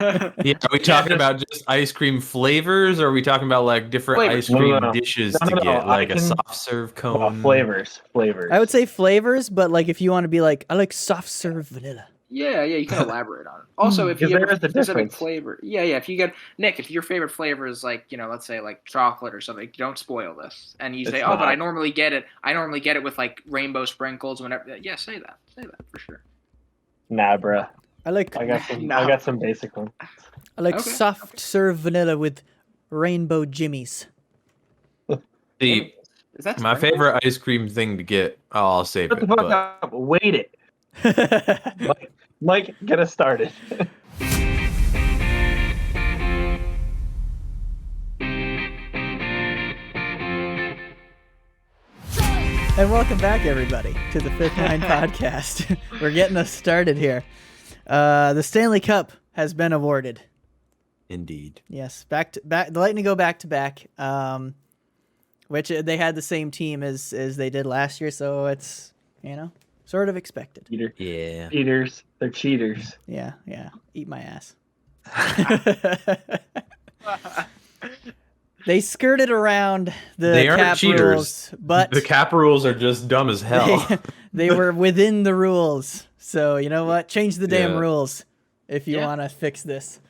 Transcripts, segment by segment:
Yeah, are we talking about just ice cream flavors, or are we talking about like different ice Flavors. No, no, cream no. dishes No, to no, no. get, I like a can. soft serve Well, cone? flavors. I would say flavors, but like if you want to be like, I like soft serve vanilla. Yeah, you can elaborate on it. Also, if you Because have there a is a specific difference. flavor, if you get Nick, if your favorite flavor is like, let's say like chocolate or something, don't spoil this. And you say, It's oh, but I not. normally get it. I normally get it with like rainbow sprinkles. Whenever, yeah, say that for sure. Nah, bruh. I like I got some. No. I got some basic ones. I like Okay. soft serve vanilla with rainbow jimmies. See, Is that my sprinkles? favorite ice cream thing to get. Oh, I'll save Shut it. the fuck But up. Wait it. Mike, get us started. And welcome back, everybody, to the Fifth Line Podcast. We're getting us started here. The Stanley Cup has been awarded. indeed, Yes, back. The Lightning go back to back, which they had the same team as they did last year, so it's sort of expected. yeah. Cheaters. They're cheaters. Yeah. Eat my ass. They skirted around the They aren't cap cheaters. rules, but The cap rules are just dumb as hell. they were within the rules. So you know what? Change the damn Yeah. rules if you Yeah. want to fix this.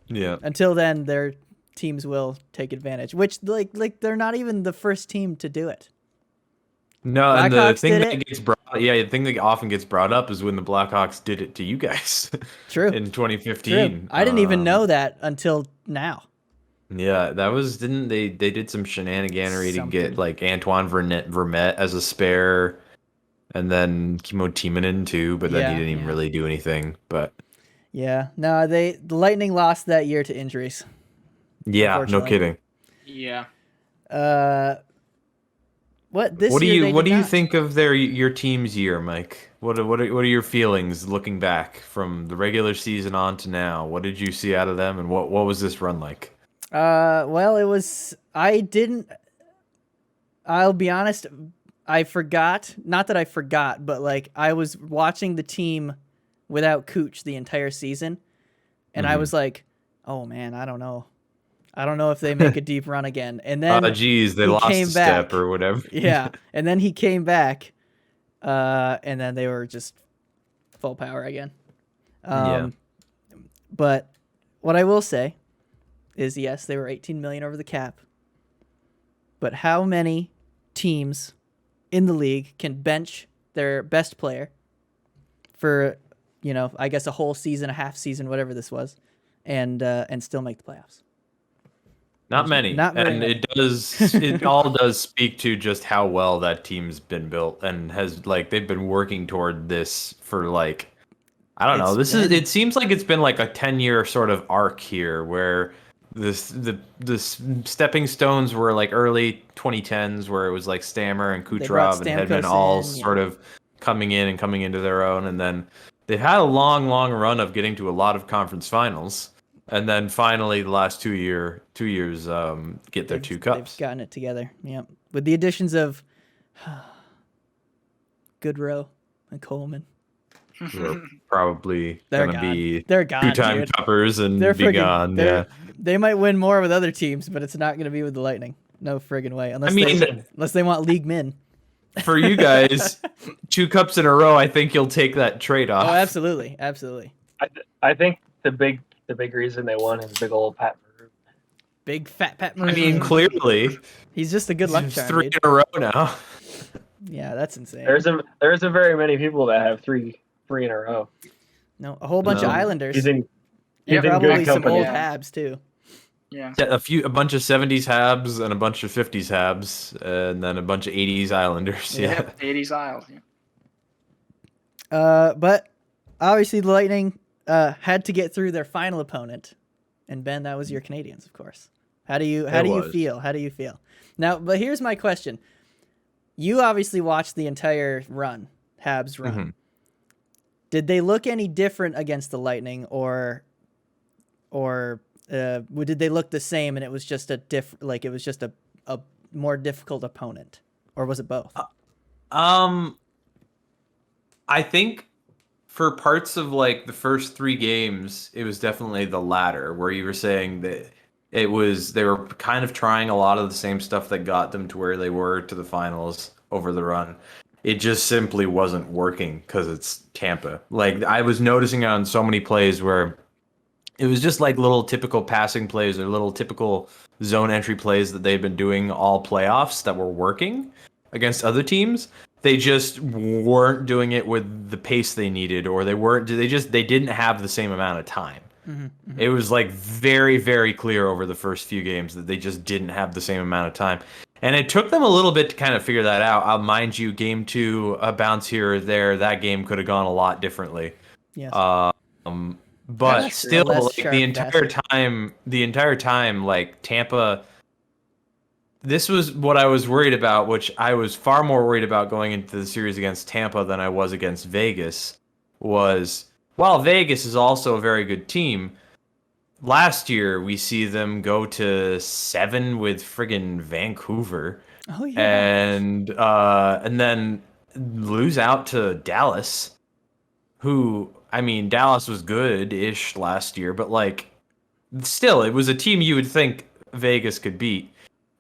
Yeah. Until then, their teams will take advantage. Which like they're not even the first team to do it. No, and the Blackhawks thing did that it. gets the thing that often gets brought up is when the Blackhawks did it to you guys. True. In 2015. True. I didn't even know that until now. Yeah, that was didn't they did some shenaniganery to get Something. like Antoine Vermette as a spare, and then Kimmo Timonen too, but then he didn't even really do anything. But Yeah. No, the Lightning lost that year to injuries. yeah, no Unfortunately. kidding. Yeah. What this What do year you they what did do you not. think of your team's year, Mike? What are your feelings looking back from the regular season on to now? What did you see out of them, and what was this run like? Well, it was. I'll be honest. I forgot. Not that I forgot, but like I was watching the team without Cooch the entire season, and I was like, "Oh man, I don't know. I don't know if they make a deep run again." And then Geez, they he lost a came step back. or whatever. Yeah, and then he came back, and then they were just full power again. Yeah. But what I will say is, yes, they were 18 million over the cap. But how many teams in the league can bench their best player for, I guess a whole season, a half season, whatever this was, and still make the playoffs? Not many. Not very And many. it all does speak to just how well that team's been built and has like they've been working toward this for like I don't know. It seems like it's been like a 10-year sort of arc here where the stepping stones were like early 2010s where it was like Stammer and They brought Kucherov and Hedman all Stamkos in, sort of coming into their own, and then they've had a long run of getting to a lot of conference finals. And then finally, the last 2 years, get their two cups. They've gotten it together. Yep. With the additions of Goodrow and Coleman. Who are probably They're gonna gone. be They're gone, two-time dude. cuppers and They're be friggin' gone. Yeah. They might win more with other teams, but it's not going to be with the Lightning. No friggin' way. Unless mean- unless they want league min. For you guys, 2 cups in a row, I think you'll take that trade-off. Oh, absolutely, absolutely. I think the big reason they won is big old Pat Maroon. Big fat Pat I Maroon. mean, clearly, He's just a good luck it's charm, 3 dude. in a row now. Yeah, that's insane. There isn't very many people that have three in a row. No, a whole bunch of No. Islanders. He's in Probably good some company. old Yeah. Habs too. Yeah. Yeah, a bunch of 70s Habs and a bunch of 50s Habs, and then a bunch of 80s Islanders. Yeah. Yep. 80s Isles. Yeah. But obviously the Lightning had to get through their final opponent, and Ben, that was your Canadians, of course. How do you was. feel? How do you feel? Now, but here's my question: you obviously watched the entire run, Habs run. Mhm. Did they look any different against the Lightning, or did they look the same and it was just a more difficult opponent, or was it both? I think for parts of like the first 3 games, it was definitely the latter, where you were saying that they were kind of trying a lot of the same stuff that got them to where they were to the finals over the run. It just simply wasn't working because it's Tampa. Like I was noticing on so many plays where it was just like little typical passing plays or little typical zone entry plays that they've been doing all playoffs that were working against other teams. They just weren't doing it with the pace they needed, or they didn't have the same amount of time. It was like very, very clear over the first few games that they just didn't have the same amount of time. And it took them a little bit to kind of figure that out. Mind you, game 2, a bounce here or there, that game could have gone a lot differently. Yes. But That's still, less like sharp the entire time, like Tampa. This was what I was worried about, which I was far more worried about going into the series against Tampa than I was against Vegas. Was while Vegas is also a very good team, last year we see them go to 7 with friggin' Vancouver, Oh yeah. and then lose out to Dallas, who, I mean, Dallas was good-ish last year, but like still it was a team you would think Vegas could beat.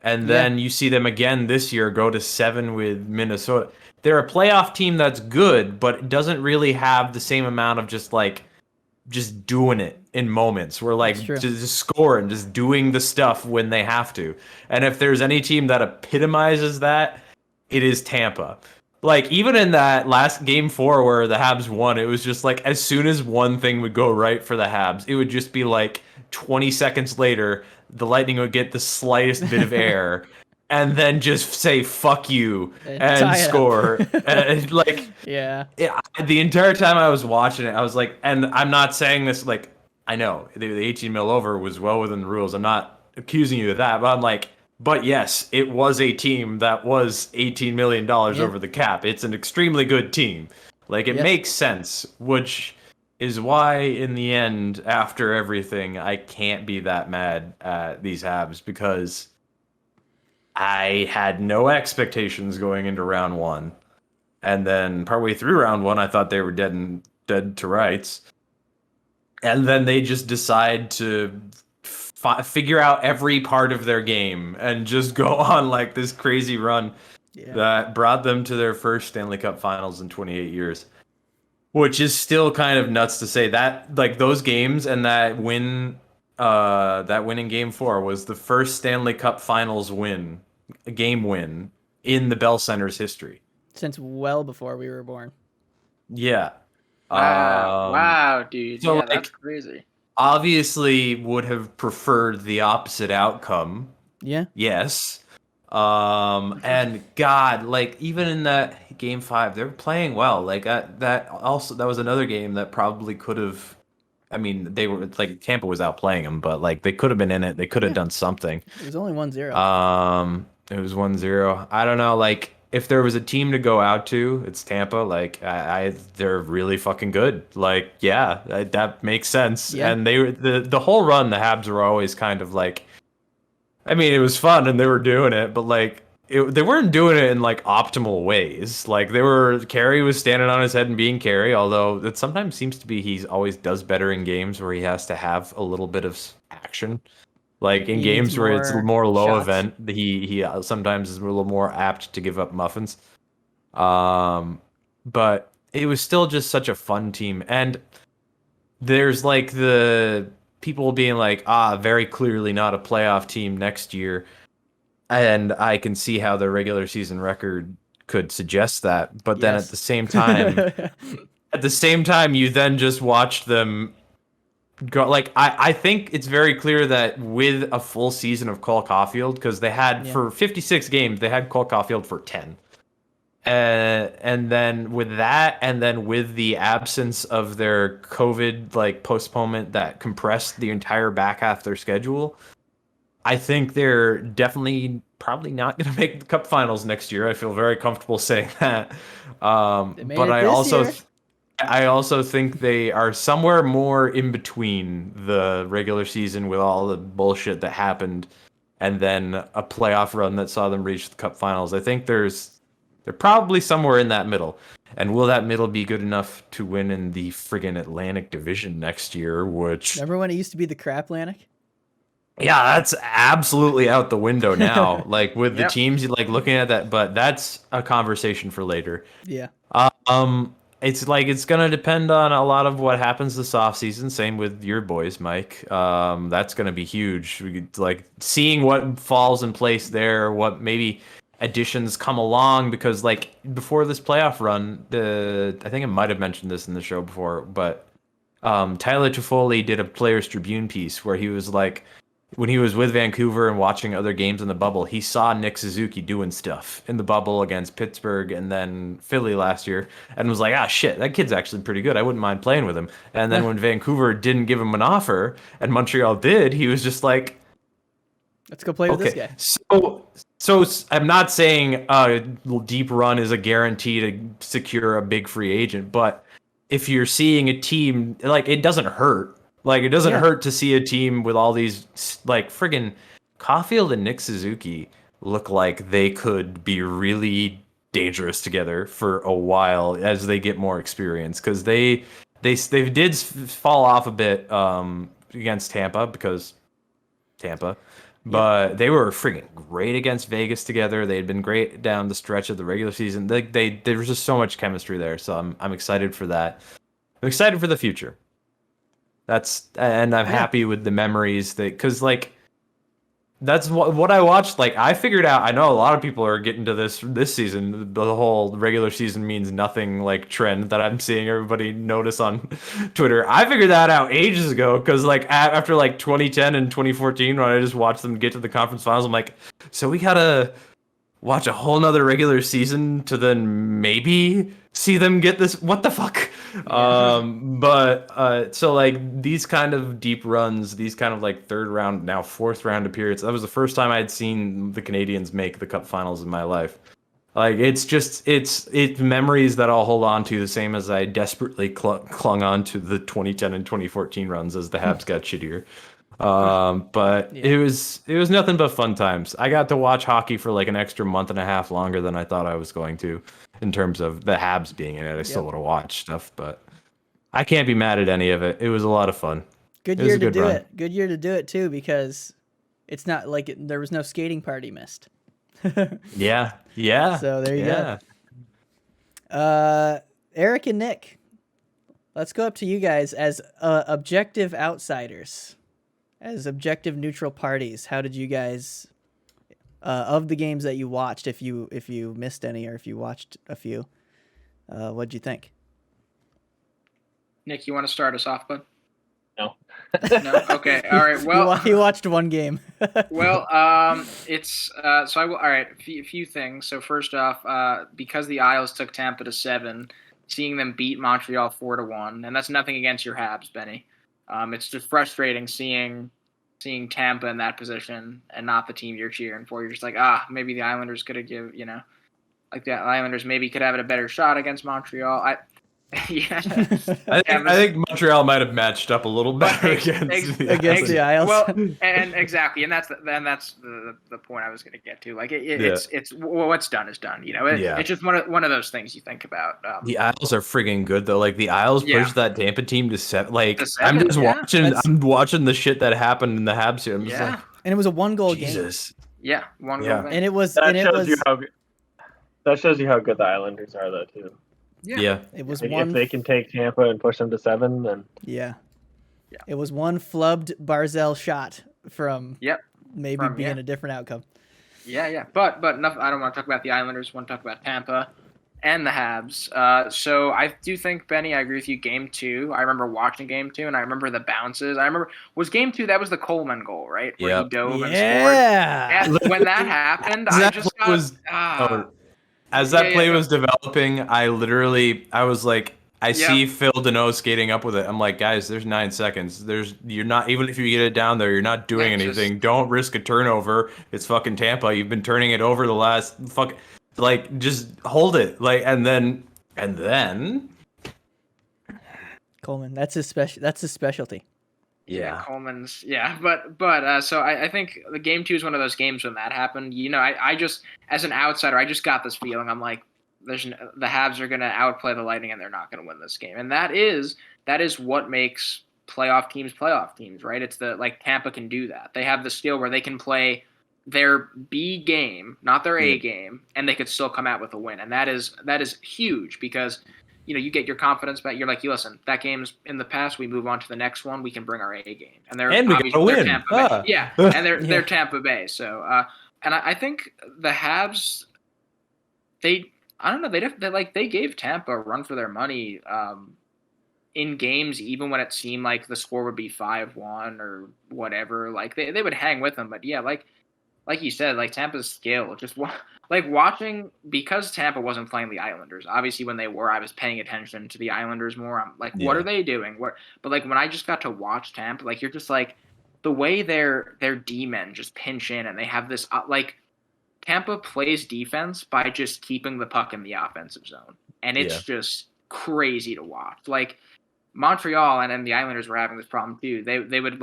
And then you see them again this year go to 7 with Minnesota. They're a playoff team that's good, but doesn't really have the same amount of just doing it in moments. We're like just scoring, just doing the stuff when they have to. And if there's any team that epitomizes that, it is Tampa. Like even in that last game 4 where the Habs won, it was just like as soon as one thing would go right for the Habs, it would just be like 20 seconds later, the Lightning would get the slightest bit of air and then just say fuck you and score. And like the entire time I was watching it, I was like, and I'm not saying this like, I know the 18 mil over was well within the rules. I'm not accusing you of that, but I'm like, but yes, it was a team that was $18 million over the cap. It's an extremely good team. Like it makes sense, which is why in the end, after everything, I can't be that mad at these Habs because I had no expectations going into round 1. And then partway through round 1, I thought they were dead to rights. And then they just decide to figure out every part of their game and just go on like this crazy run that brought them to their first Stanley Cup Finals in 28 years. Which is still kind of nuts to say that, like those games and that win in Game 4 was the first Stanley Cup Finals win, a game win in the Bell Center's history since well before we were born. Yeah. Wow, dude. So yeah, like, that's crazy. Obviously, would have preferred the opposite outcome. Yeah. Yes. And God, like even in that game 5, they were playing well. Like that was another game that probably could have. I mean, they were like Tampa was outplaying them, but like they could have been in it. They could have done something. It was only 1-0. It was 1-0. I don't know. Like if there was a team to go out to, it's Tampa. Like they're really fucking good. Like that makes sense. Yeah. And the whole run, the Habs were always kind of like. I mean, it was fun and they were doing it, but like they weren't doing it in like optimal ways. Like Carey was standing on his head and being Carey, although it sometimes seems to be he always does better in games where he has to have a little bit of action. Like in games where it's more low shots. event, he sometimes is a little more apt to give up muffins. But it was still just such a fun team, and there's like the people being like, very clearly not a playoff team next year. And I can see how their regular season record could suggest that. But then at the same time, you then just watch them go. Like, I think it's very clear that with a full season of Cole Caulfield, because they had for 56 games, they had Cole Caulfield for 10. And then with that, and then with the absence of their COVID like postponement that compressed the entire back half of their schedule, I think they're definitely probably not going to make the Cup Finals next year. I feel very comfortable saying that. But I also think they are somewhere more in between the regular season with all the bullshit that happened, and then a playoff run that saw them reach the Cup Finals. I think they're probably somewhere in that middle. And will that middle be good enough to win in the friggin' Atlantic Division next year? Which, Remember when it used to be the Craplantic? yeah, that's absolutely out the window now. Like with the Yep. teams, like looking at that, but that's a conversation for later. Yeah. It's like it's gonna depend on a lot of what happens this offseason. Same with your boys, Mike. That's gonna be huge. Like seeing what falls in place there, what maybe additions come along, because like before this playoff run, I think I might have mentioned this in the show before, but Tyler Toffoli did a Players Tribune piece where he was like, when he was with Vancouver and watching other games in the bubble, he saw Nick Suzuki doing stuff in the bubble against Pittsburgh and then Philly last year, and was like, ah, shit, that kid's actually pretty good. I wouldn't mind playing with him. And then when Vancouver didn't give him an offer and Montreal did, he was just like, Let's go play with this guy. So I'm not saying deep run is a guarantee to secure a big free agent, but if you're seeing a team, like, it doesn't hurt. Like, it doesn't hurt to see a team with all these, like, friggin' Caulfield and Nick Suzuki look like they could be really dangerous together for a while as they get more experience, because they did fall off a bit against Tampa, because Tampa. But they were friggin' great against Vegas together. They had been great down the stretch of the regular season. There was just so much chemistry there. So I'm excited for that. I'm excited for the future. And I'm happy with the memories because like that's what I watched. Like, I figured out. I know a lot of people are getting to this season. The whole regular season means nothing like trend that I'm seeing everybody notice on Twitter. I figured that out ages ago, because like after like 2010 and 2014, when I just watched them get to the conference finals, I'm like, so we gotta watch a whole nother regular season to then maybe see them get this. What the fuck? So like these kind of deep runs, these kind of like third round, now fourth round appearance, that was the first time I'd seen the Canadians make the cup finals in my life. Like, it's memories that I'll hold on to, the same as I desperately clung on to the 2010 and 2014 runs as the Habs got shittier. But it was nothing but fun times. I got to watch hockey for like an extra month and a half longer than I thought I was going to, in terms of the Habs being in it. I still would have watched stuff, but I can't be mad at any of it. It was a lot of fun. Good year to do it. Good year to do it too, because it's not like there was no skating party missed. Yeah. So there you go. Eric and Nick, let's go up to you guys as objective outsiders, as objective neutral parties. How did you guys, of the games that you watched, if you missed any or if you watched a few, what'd you think? Nick, you want to start us off, bud? No. No? Okay. All right. Well, he watched one game. Well, it's so I will. All right, a few things. So first off, because the Isles took Tampa to 7, seeing them beat Montreal 4-1, and that's nothing against your Habs, Benny. It's just frustrating seeing Tampa in that position and not the team you're cheering for. You're just like, maybe the Islanders could have like the Islanders maybe could have a better shot against Montreal. I think Montreal might have matched up a little better against the Isles. Well, and exactly, and that's the point I was going to get to. Like it's what's done is done. It's just one of those things you think about. The Isles are friggin' good though. Like the Isles pushed that Tampa team to 7. Like I'm just I'm watching the shit that happened in the Habs here. I'm just like, and it was a 1-goal Jesus. game. Yeah, 1-goal game. And it was. That shows you how good the Islanders are, though, too. Yeah. It was if they can take Tampa and push them to 7, then it was one flubbed Barzell shot from maybe being a different outcome. Yeah. But enough. I don't want to talk about the Islanders. I want to talk about Tampa and the Habs. So I do think, Benny, I agree with you. Game 2, I remember watching Game 2, and I remember the bounces. was Game 2, that was the Coleman goal, right? Where he dove and scored. Yeah. When that happened, I just got... As that play was developing, I was like, I see Phil Deneau skating up with it. I'm like, guys, there's 9 seconds. You're not, even if you get it down there, you're not doing anything. Don't risk a turnover. It's fucking Tampa. You've been turning it over the last just hold it. And then Coleman, that's his specialty. Yeah, Coleman's but so I think the Game 2 is one of those games when that happened. I just, as an outsider, I just got this feeling. I'm like, the Habs are going to outplay the Lightning and they're not going to win this game. And that is what makes playoff teams, right? It's Tampa can do that. They have the skill where they can play their B game, not their A game, and they could still come out with a win. And that is huge because you get your confidence back. You're like, listen, that game's in the past. We move on to the next one. We can bring our A game, and we got to win. Tampa Bay. Yeah, and they're Tampa Bay. So, and I think the Habs, they gave Tampa a run for their money in games, even when it seemed like the score would be 5-1 or whatever. Like they would hang with them, but yeah, like you said, like Tampa's skill, just watching, because Tampa wasn't playing the Islanders. Obviously, when they were, I was paying attention to the Islanders more. I'm like, what are they doing? But like when I just got to watch Tampa, like you're just like the way their D-men just pinch in, and they have this like Tampa plays defense by just keeping the puck in the offensive zone, and it's just crazy to watch. Like Montreal and the Islanders were having this problem too. They would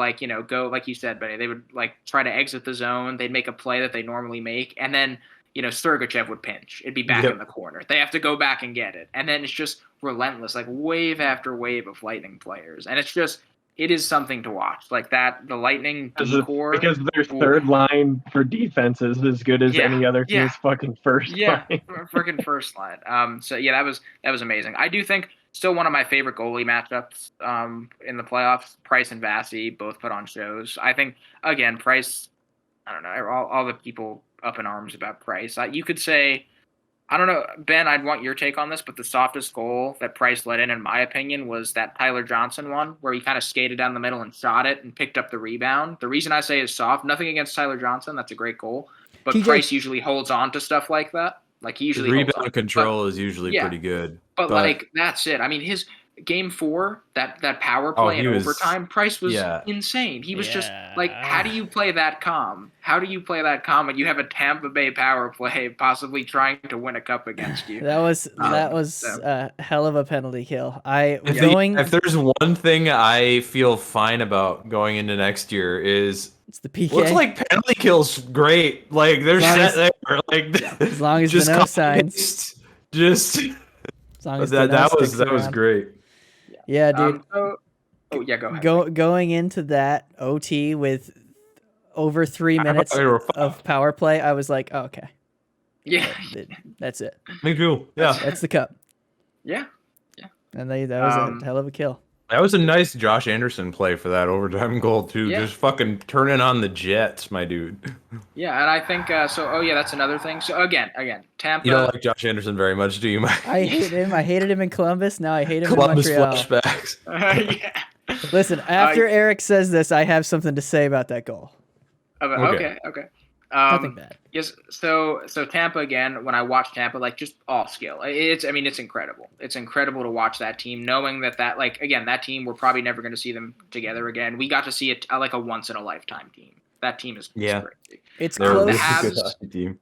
go, like you said, Benny, they would try to exit the zone. They'd make a play that they normally make, and then Sergachev would pinch. It'd be back in the corner. They have to go back and get it, and then it's just relentless, like wave after wave of Lightning players, and it is something to watch. Like that, the Lightning D-core, because their third line for defense is as good as any other team's fucking first line. Freaking first line. So yeah, that was amazing. I do think still one of my favorite goalie matchups in the playoffs. Price and Vassy both put on shows. I think again, Price. I don't know, all the people up in arms about Price. You could say, I don't know, Ben, I'd want your take on this, but the softest goal that Price let in my opinion, was that Tyler Johnson one, where he kind of skated down the middle and shot it and picked up the rebound. The reason I say is soft, nothing against Tyler Johnson, that's a great goal, but TJ, Price usually holds on to stuff like that. Like he usually rebound control is usually pretty good. But like that's it. I mean, his Game 4, that power play in overtime, Price was insane. He was just like, how do you play that calm? How do you play that calm when you have a Tampa Bay power play possibly trying to win a cup against you? That was a hell of a penalty kill. If there's one thing I feel fine about going into next year is it's the PK. Looks like penalty kills great. Like they're set there. Like as long as no signs. Just as long as that was great. Yeah, dude. Go ahead. Going into that OT with over 3 minutes of power play, I was like, oh, okay. Yeah. That's it. Me too. Yeah. That's the cup. Yeah. And that was a hell of a kill. That was a nice Josh Anderson play for that overtime goal, too. Yeah. Just fucking turning on the Jets, my dude. Yeah, and I think, that's another thing. So, again, Tampa... You don't like Josh Anderson very much, do you, Mike? I hate him. I hated him in Columbus. Now I hate him Columbus in Montreal. Flashbacks. Yeah. Listen, after Eric says this, I have something to say about that goal. Okay. Nothing bad. Yes. So Tampa again. When I watch Tampa, like just all skill. It's incredible. It's incredible to watch that team, knowing that that team, we're probably never going to see them together again. We got to see it like a once in a lifetime team. That team is crazy. It's close. The Habs team.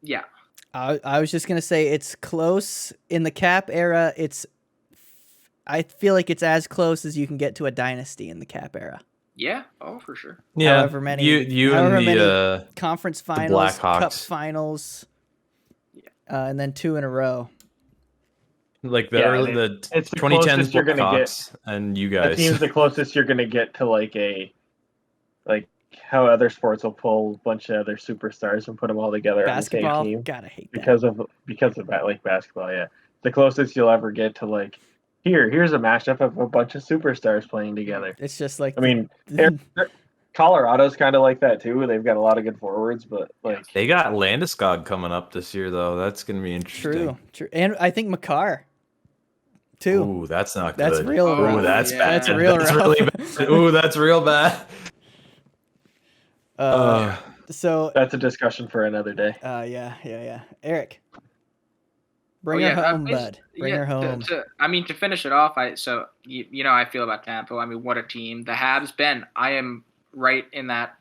Yeah. I was just gonna say it's close in the Cap era. I feel like it's as close as you can get to a dynasty in the Cap era. Yeah. Oh, for sure. Yeah. However many conference finals, cup finals, and then 2 in a row. Like the 2010s Blackhawks and you guys. The team's the closest you're gonna get to like how other sports will pull a bunch of other superstars and put them all together basketball, on the same team. Gotta hate that. Because of that, like basketball. Yeah, the closest you'll ever get to like. Here's a mashup of a bunch of superstars playing together. It's just like Colorado's kind of like that too. They've got a lot of good forwards, but like they got Landeskog coming up this year though. That's gonna be interesting. True, and I think Makar too. Ooh, that's not good. That's real rough. Ooh, that's bad. That's real rough. Really bad. Ooh, that's real bad. So that's a discussion for another day. Yeah. Eric. Bring her home, bud. Bring her home. To finish it off, I feel about Tampa. I mean, what a team. The Habs, Ben, I am right in that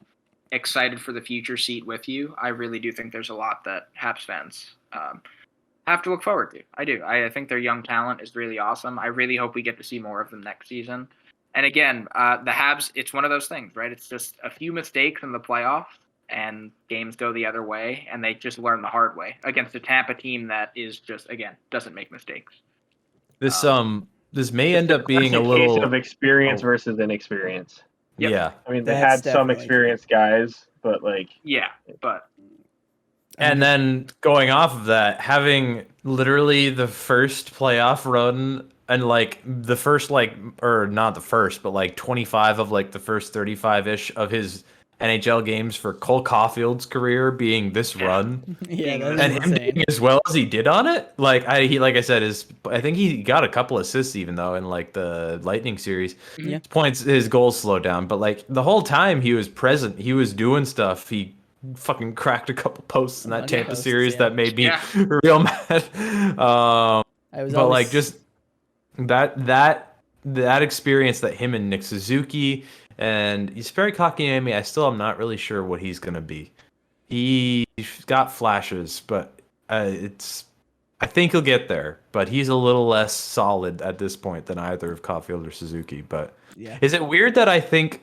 excited for the future seat with you. I really do think there's a lot that Habs fans have to look forward to. I do. I think their young talent is really awesome. I really hope we get to see more of them next season. And again, the Habs, it's one of those things, right? It's just a few mistakes in the playoffs and games go the other way, and they just learn the hard way against a Tampa team that is just, again, doesn't make mistakes. This may It's end the up being a classic little case of experience Oh. versus inexperience. Yep. Yeah. I mean, they That's had some definitely experienced guys, but like, Yeah, but And then going off of that, having literally the first playoff run and like the first or not the first, but like 25 of like the first 35-ish of his NHL games for Cole Caulfield's career being this run, Yeah, that and is him insane. doing as well as he did on it. Like I said, I think he got a couple assists even though in like the Lightning series. Yeah. His goals slowed down, but like the whole time he was present, he was doing stuff. He fucking cracked a couple posts in A that bunch of Tampa posts, series yeah. that made me Yeah. real mad. I was But always, like just that experience that him and Nick Suzuki and Jesperi Kotkaniemi, I still am not really sure what he's gonna be. He's got flashes, but I think he'll get there. But he's a little less solid at this point than either of Caulfield or Suzuki. But yeah. is it weird that I think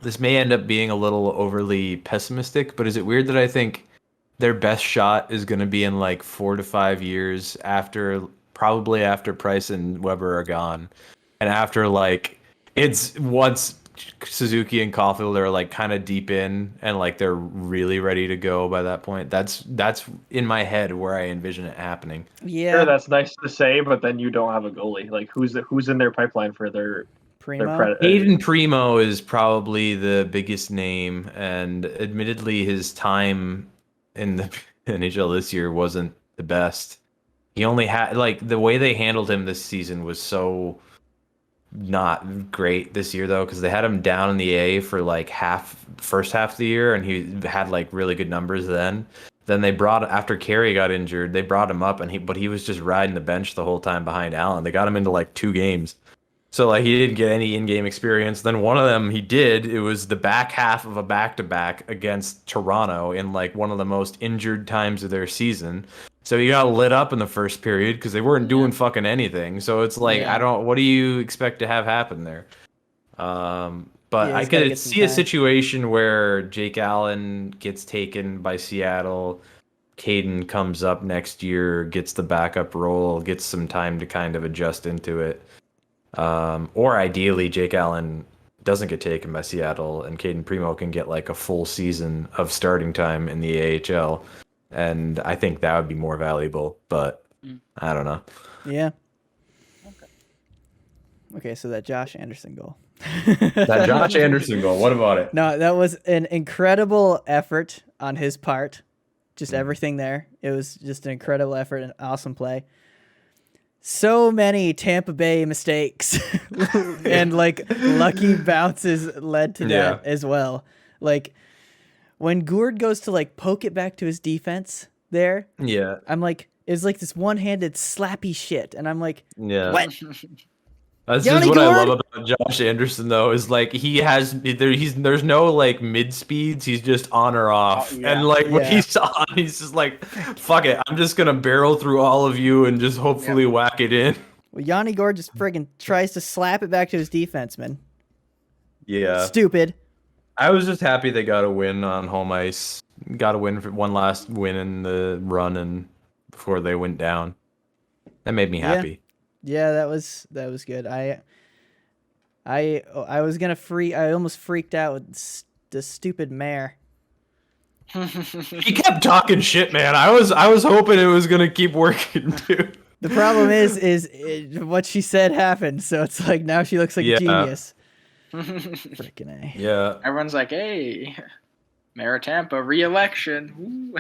this may end up being a little overly pessimistic? But is it weird that I think their best shot is going to be in like 4 to 5 years probably after Price and Weber are gone, and after like it's once Suzuki and Caulfield are like kind of deep in and like they're really ready to go by that point. That's in my head where I envision it happening. Yeah. sure, that's nice to say, but then you don't have a goalie. Like, who's in their pipeline for their Primo. Aiden Primo is probably the biggest name, and admittedly, his time in the NHL this year wasn't the best. He only had like the way they handled him this season was so not great this year though, because they had him down in the A for like first half of the year, and he had like really good numbers then. Then they after Carey got injured, they brought him up, and he was just riding the bench the whole time behind Allen. They got him into like 2 games. So like he didn't get any in-game experience. Then one of them he did. It was the back half of a back-to-back against Toronto in like one of the most injured times of their season. So he got lit up in the first period because they weren't doing fucking anything. So it's like Yeah. what do you expect to have happen there? But Yeah, I he's gotta could get some see a time. situation where Jake Allen gets taken by Seattle. Caden comes up next year, gets the backup role, gets some time to kind of adjust into it. Or ideally, Jake Allen doesn't get taken by Seattle, and Caden Primo can get like a full season of starting time in the AHL, and I think that would be more valuable. But I don't know. Yeah. Okay, so that Josh Anderson goal. That Josh Anderson goal. What about it? No, that was an incredible effort on his part. Just everything there. It was just an incredible effort and awesome play. So many Tampa Bay mistakes and like lucky bounces led to that as well. Like when Gourde goes to like poke it back to his defense there, Yeah. I'm like, it's like this one-handed slappy shit. And I'm like, Yeah. what? That's Yanni just what I Gourde? love about Josh Anderson, though, is like there's no like mid speeds. He's just on or off, and like when he's on, he's just like, fuck it, I'm just gonna barrel through all of you and just hopefully whack it in. Well, Yanni Gourde just friggin' tries to slap it back to his defenseman. Yeah, Stupid. I was just happy they got a win on home ice. Got a win for one last win in the run, and before they went down, that made me happy. Yeah, that was good. I was gonna I almost freaked out with the stupid mayor. He kept talking shit, man. I was hoping it was gonna keep working too. The problem is what she said happened, so it's like now she looks like a genius. Freaking A. Yeah. Everyone's like, hey, Mayor of Tampa, re-election.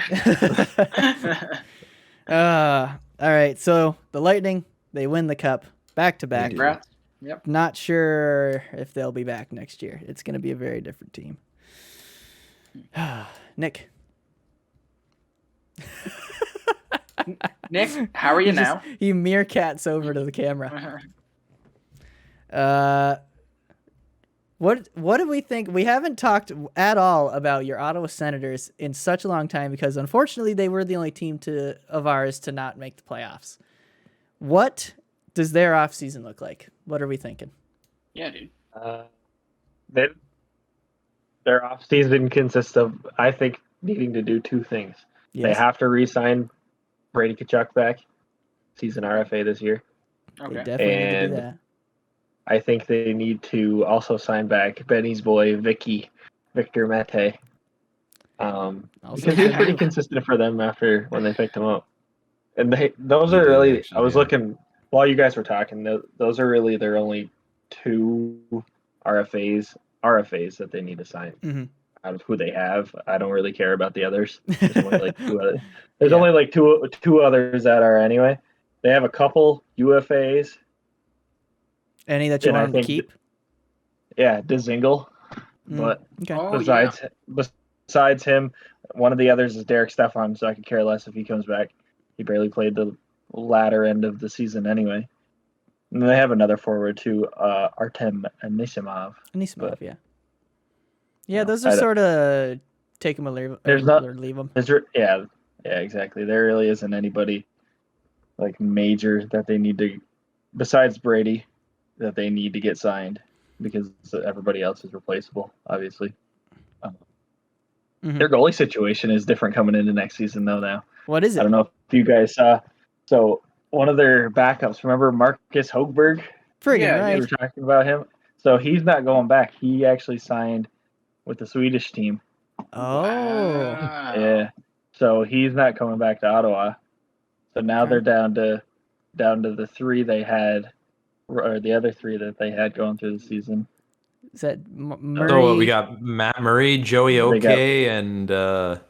All right, so the Lightning, they win the cup back to back. Congrats. Yep. Not sure if they'll be back next year. It's going to be a very different team. Nick. Nick, how are you now? He meerkats over to the camera. What do we think? We haven't talked at all about your Ottawa Senators in such a long time because unfortunately they were the only team of ours to not make the playoffs. What does their offseason look like? What are we thinking? Yeah, dude. their offseason consists of, I think, needing to do two things. They Yes. have to re-sign Brady Tkachuk back. He's an RFA this year. They Okay. definitely need to do And that. I think they need to also sign back Benny's boy, Victor Mete. Also Because he was good pretty move. consistent for them after when they picked him up. And those He are did really, actually, I was yeah. looking, while you guys were talking, those are really their only two RFAs that they need to sign. Mhm. Out of who they have, I don't really care about the others. There's only like two others. There's Yeah. only like two others that are anyway. They have a couple UFAs. Any that you And I want them to think keep? Yeah, Dezingle. But Okay. Oh, besides him, one of the others is Derek Stefan, so I could care less if he comes back. He barely played the latter end of the season anyway. And they have another forward too, Artem Anisimov. Anisimov, but- yeah. Yeah, No, those I are don't- sort of take them or leave, There's not- or leave them. Yeah, exactly. There really isn't anybody like major that they need to, besides Brady, that they need to get signed because everybody else is replaceable, obviously. Mhm. Their goalie situation is different coming into next season, though. Now What is I it? don't know if you guys saw. So one of their backups, remember Marcus Hogberg? Friggin' Yeah, We right. were talking about him. So he's not going back. He actually signed with the Swedish team. Oh. Wow. Yeah. So he's not coming back to Ottawa. So now Okay. they're down to the three they had, or the other three that they had going through the season. Is that Murray? So we got Matt Murray, Joey They got- OK, and Philip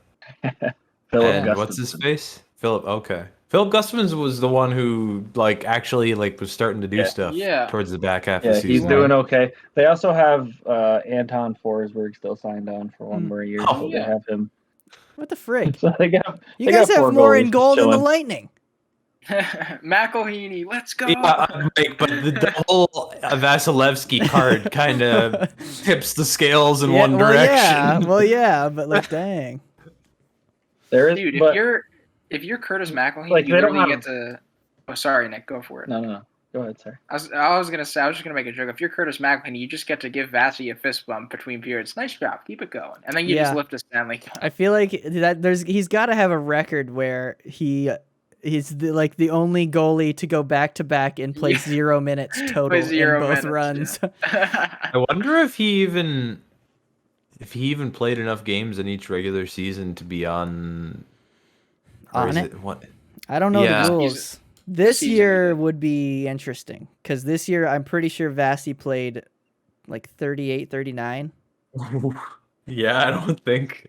and what's his Gustafson. face? Philip. Okay. Philip Gustafson was the one who actually was starting to do Yeah. stuff Yeah. towards the back half Yeah, of the season. he's doing okay. They also have Anton Forsberg still signed on for one more year, Oh, so yeah. they have him. What the frig? So they got. You they guys got have four more goalies in goal than the chilling. Lightning. McElhaney, let's go. Yeah, Mike, but the whole Vasilevsky card kind of tips the scales in one direction. Well, yeah, but like, dang. There is, Dude, but if you're Curtis McElhaney, Like, you they don't literally have- get to. Oh, sorry, Nick. Go for it. no. Go ahead, sir. I was just gonna make a joke. If you're Curtis McElhaney, you just get to give Vasi a fist bump between periods. Nice job, keep it going, and then you just Yeah. lift a Stanley Cup. I feel like he's got to have a record where he's the only goalie to go back to back and play Yeah. 0 minutes total Play 0 in both minutes, runs. I wonder if he even played enough games in each regular season to be on. Or On is it? What? I don't know Yeah. the rules. This season year he did. would be interesting because this year I'm pretty sure Vasi played like 38, 39. Yeah, I don't think.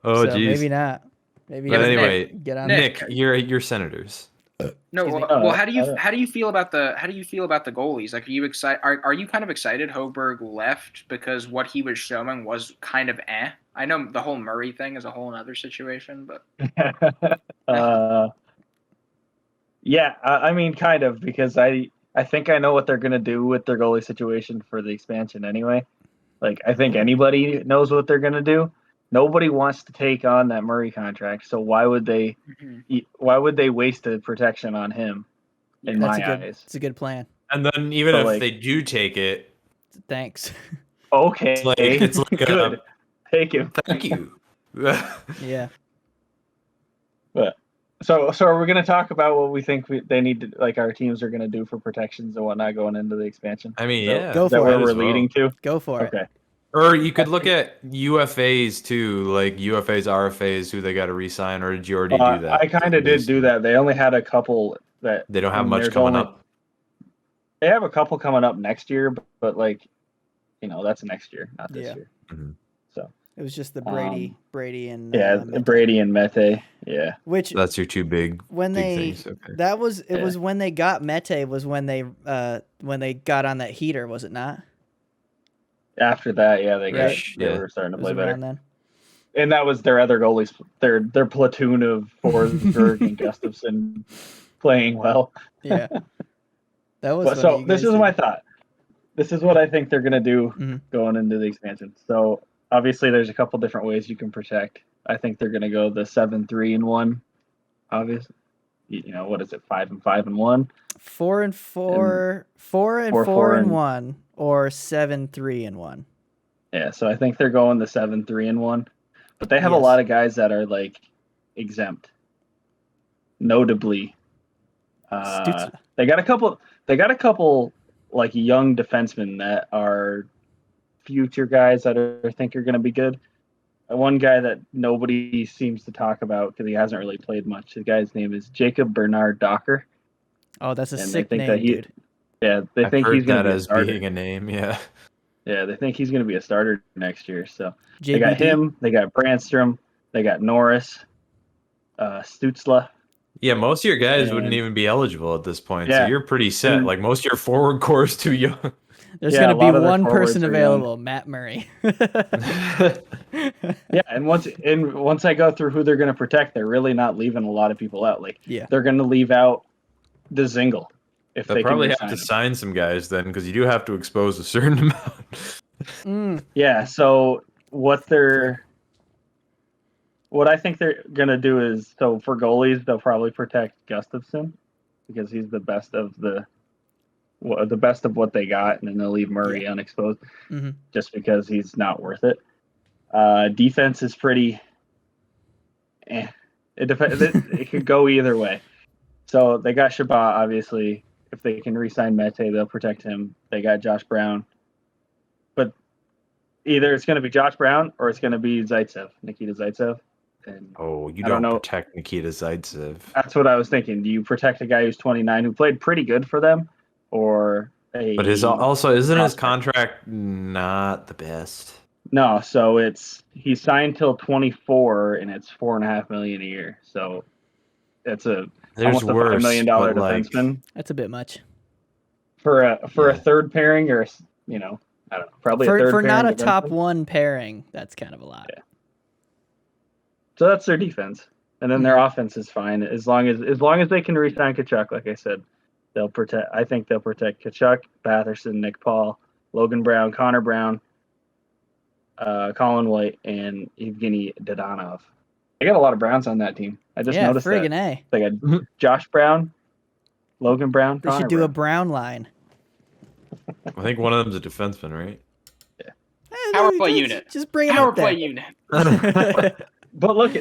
Oh, so geez. maybe not. Maybe But Yeah, anyway, get on Nick, you're Senators. No, Excuse me. well, how do you I don't- how do you feel about the goalies? Like, are you excited? Are you kind of excited Hoberg left because what he was showing was kind of eh? I know the whole Murray thing is a whole other situation, but Yeah, I mean, kind of, because I think I know what they're gonna do with their goalie situation for the expansion anyway. Like, I think anybody knows what they're gonna do. Nobody wants to take on that Murray contract, so why would they? Why would they waste the protection on him? In That's my a good. eyes. It's a good plan. And then even So, if like- they do take it, Thanks. Okay, it's like good. Take him. thank you. Yeah. But so are we going to talk about what we think they need to, like, our teams are going to do for protections and whatnot going into the expansion? I mean, So, yeah. Go Is that for where it. we're as well. leading to? Go for it. Okay. Or you could look at UFAs too, like UFAs, RFAs, who they got to re-sign, or did you already do that? I kind of did do that. They only had a couple that They don't have and much there's coming only- up. They have a couple coming up next year, but like, that's next year, not this Yeah. year. Mhm. So It was just the Brady and Mete. Brady and Mete. Yeah. Which That's your two big when big they things. Okay. that was it Yeah. was when they got Mete was when they got on that heater, was it not? After that, yeah, they Right. they were starting to It was play around better, then. and that was their other goalies. Their platoon of Forsberg and Gustafson playing well. Yeah. That was But funny, so you this guys is did. my thought. This is what I think they're gonna do Mhm. going into the expansion. So obviously, there's a couple different ways you can protect. I think they're gonna go the 7-3-1. Obviously, what is it? 5-5-1. 4-4, 4-4-1, or 7-3-1. Yeah, so I think they're going the 7-3-1, but they have a Yes. lot of guys that are like exempt. Notably, Stützle. they got a couple. They got a couple like young defensemen that are future guys that I think are going to be good. One guy that nobody seems to talk about because he hasn't really played much. The guy's name is Jacob Bernard Docker. Oh, that's a And they sick think name, that he- dude. Yeah, they I've think he's heard going to that be a as starter. being a name. Yeah. Yeah, they think he's going to be a starter next year. So they JBD. got him. They got Brandstrom. They got Norris, Stützle. Yeah, most of your guys wouldn't And- even be eligible at this point, so Yeah. you're pretty set. And- Like most of your forward core is too young. There's Yeah, going a to be lot of their one forwards person are young. available, Matt Murray. Yeah, and once I go through who they're going to protect, they're really not leaving a lot of people out. Like Yeah. they're going to leave out the Zingle if They'll they can probably have re-sign to him. sign some guys then, because you do have to expose a certain amount. Yeah, so what I think they're gonna do is, so for goalies they'll probably protect Gustafsson because he's the best of what they got, and then they'll leave Murray unexposed just because he's not worth it. Defense is pretty. It depends. It could go either way. So they got Shabbat, obviously. If they can re-sign Mete, they'll protect him. They got Josh Brown. But either it's going to be Josh Brown or it's going to be Nikita Zaitsev. And Oh, you I don't don't know. protect Nikita Zaitsev. That's what I was thinking. Do you protect a guy who's 29 who played pretty good for them, or a? But isn't his prospect? contract not the best? No, so he's signed till 24, and it's $4.5 million a year. So it's There's almost a $5 million but, like, defenseman That's a bit much. for a third pairing, or I don't know, probably a third For not a pairing top defenseman. one pairing, that's kind of a lot. Yeah. So that's their defense, and then their offense is fine as long as they can re-sign Kachuk. Like I said, they'll protect. I think they'll protect Kachuk, Batherson, Nick Paul, Logan Brown, Connor Brown, Colin White, and Evgeny Dadonov. They got a lot of Browns on that team. I just noticed friggin' that. A. They got Josh Brown, Logan Brown, They Connor should do a Brown. Brown line. I think one of them's a defenseman, right? Power play unit. Just bring it Power up there. play unit. But look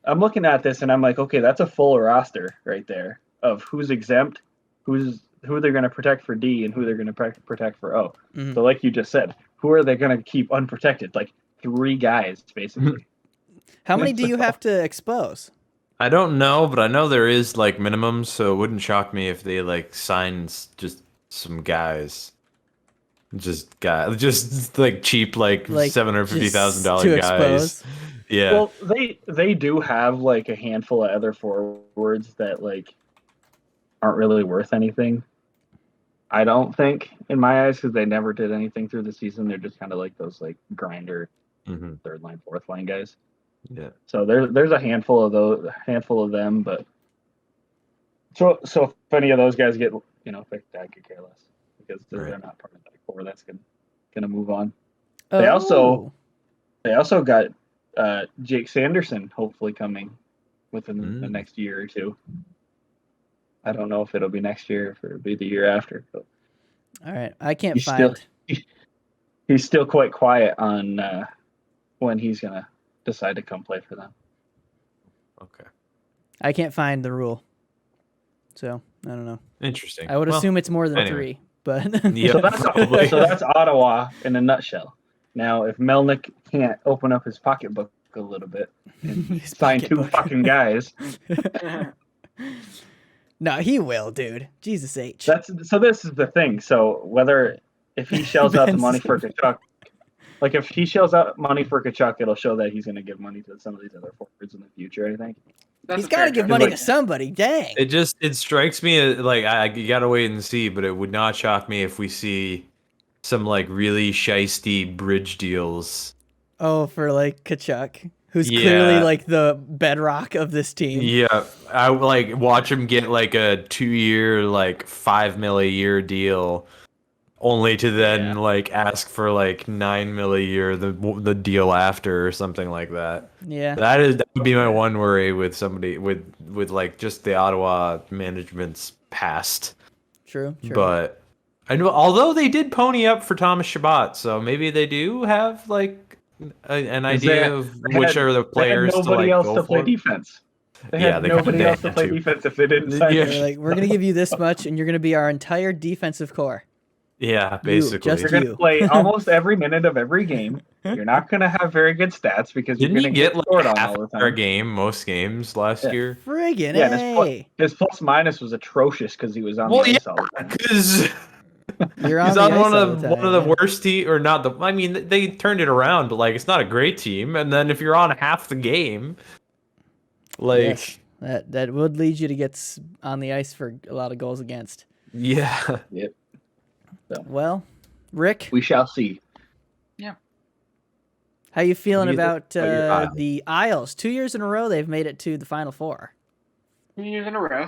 I'm looking at this and I'm like, okay, that's a full roster right there of who's exempt, who they're going to protect for D, and who they're going to protect for O. Mhm. So like you just said, who are they going to keep unprotected? Like 3 guys basically. How many do you have to expose? I don't know, but I know there is like minimums, so it wouldn't shock me if they like signed just some guys. Just like cheap, like $750,000 to guys. expose? Yeah. Well, they do have like a handful of other forwards that like aren't really worth anything. I don't think, in my eyes, because they never did anything through the season. They're just kind of like those like grinder third line, fourth line guys. Yeah. So there's a handful of them, but so if any of those guys get picked, I could care less because they're not part of that core that's gonna move on. They also got Jake Sanderson hopefully coming within the next year or two. I don't know if it'll be next year or if it'll be the year after. But All right. I can't he's find. he's still quite quiet on when he's gonna decide to come play for them. Okay. I can't find the rule. So I don't know. Interesting. I would assume it's more than 3, but Yeah, So that's probably. so that's Ottawa in a nutshell. Now, if Melnick can't open up his pocketbook a little bit and His sign 2 pocketbook. fucking guys, No, he will, dude. Jesus H. this is the thing. So if he shells out the money for Kachuk, like if he shells out money for Kachuk, it'll show that he's going to give money to some of these other forwards in the future. I think. That's He's a got fair to give choice. money Like- to somebody. Dang. It strikes me as, like you gotta wait and see, but it would not shock me if we see some like really shisty bridge deals. Oh, for like Kachuk, who's Yeah. clearly like the bedrock of this team. Yeah, I would like watch him get like a 2-year, like $5 million a year deal, only to then like ask for like $9 million a year the deal after or something like that. Yeah. That would be my one worry with somebody with like just the Ottawa management's past. True. But I know, although they did pony up for Thomas Chabot, so maybe they do have like an idea of which are the They had players to nobody like else go to play for. defense. They Yeah, had they nobody kinda else to had play to. defense if they didn't sign Yeah. him. They're like, we're gonna give you this much, and you're gonna be our entire defensive core. Yeah, You, basically. just You're going to you. play almost every minute of every game. You're not going to have very good stats because Didn't you're he going to get get like scored on half all the a time. game most games last Yeah. year? Friggin' Yeah, and A. his plus minus was atrocious because he was on Well, the yeah, ice all the time. because You're on he's the on ice one all of the one time, of the yeah. worst team, or not the. I mean, they turned it around, but like it's not a great team. And then if you're on half the game, like Yes, that would lead you to get on the ice for a lot of goals against. yeah, Yep. Well, Rick, We shall see. how you feeling do you think about about your Isles? the Isles? 2 years in a row, they've made it to the Final Four. 2 years in a row.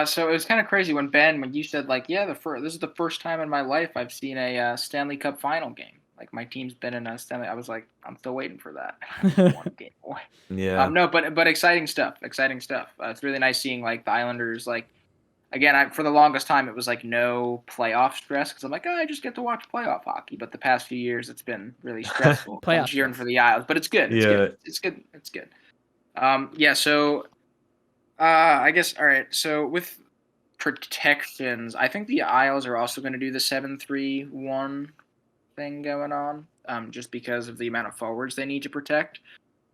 So it was kind of crazy when you said like, yeah, this is the first time in my life I've seen a Stanley Cup final game. Like my team's been in a Stanley. I was like, I'm still waiting for that. One game away. yeah. No, but exciting stuff. Exciting stuff. It's really nice seeing like the Islanders like. Again, for the longest time, it was like no playoff stress because I'm like, I just get to watch playoff hockey. But the past few years, it's been really stressful. Playoff I'm cheering stress. for the Isles, but it's good. It's Yeah. good. It's good. It's good. Yeah. So, I guess all right. So with protections, I think the Isles are also going to do the 7-3-1 thing going on. Just because of the amount of forwards they need to protect.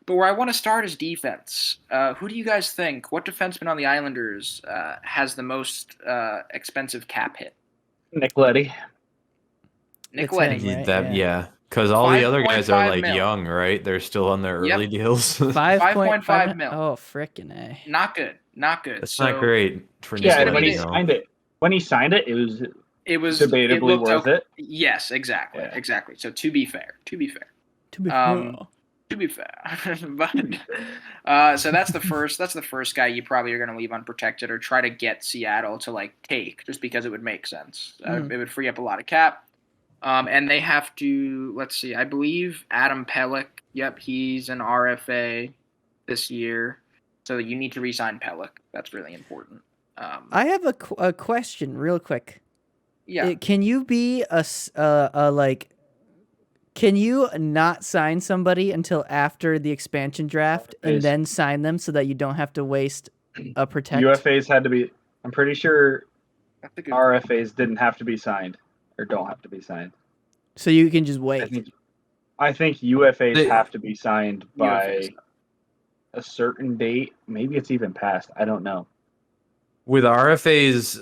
But where I want to start is defense. Who do you guys think? What defenseman on the Islanders has the most expensive cap hit? Nick Leddy. Nick It's Leddy. him, right? Yeah, because all the other guys are 5.5 like mil. young, right? They're still on their early deals. 5.5 mil. Oh, frickin' A. Not good. Not good. That's So not great for he's Nick gonna Yeah, when be he Leddy, signed it, it was debatably looked worth okay. it. Yes, exactly. Yeah. Exactly. So to be fair. To be But so that's the first guy you probably are going to leave unprotected or try to get Seattle to like take just because it would make sense. It would free up a lot of cap. And they have to, let's see, I believe Adam Pelech. Yep, he's an RFA this year. So you need to re-sign Pelech. That's really important. I have a question real quick. Yeah. Can you be can you not sign somebody until after the expansion draft and then sign them so that you don't have to waste a protect? UFAs had to be. I'm pretty sure That's a good RFAs didn't have to be signed or don't have to be signed. So you can just wait. I think UFAs They- have to be signed by UFAs. a certain date. Maybe it's even past. I don't know. with RFAs,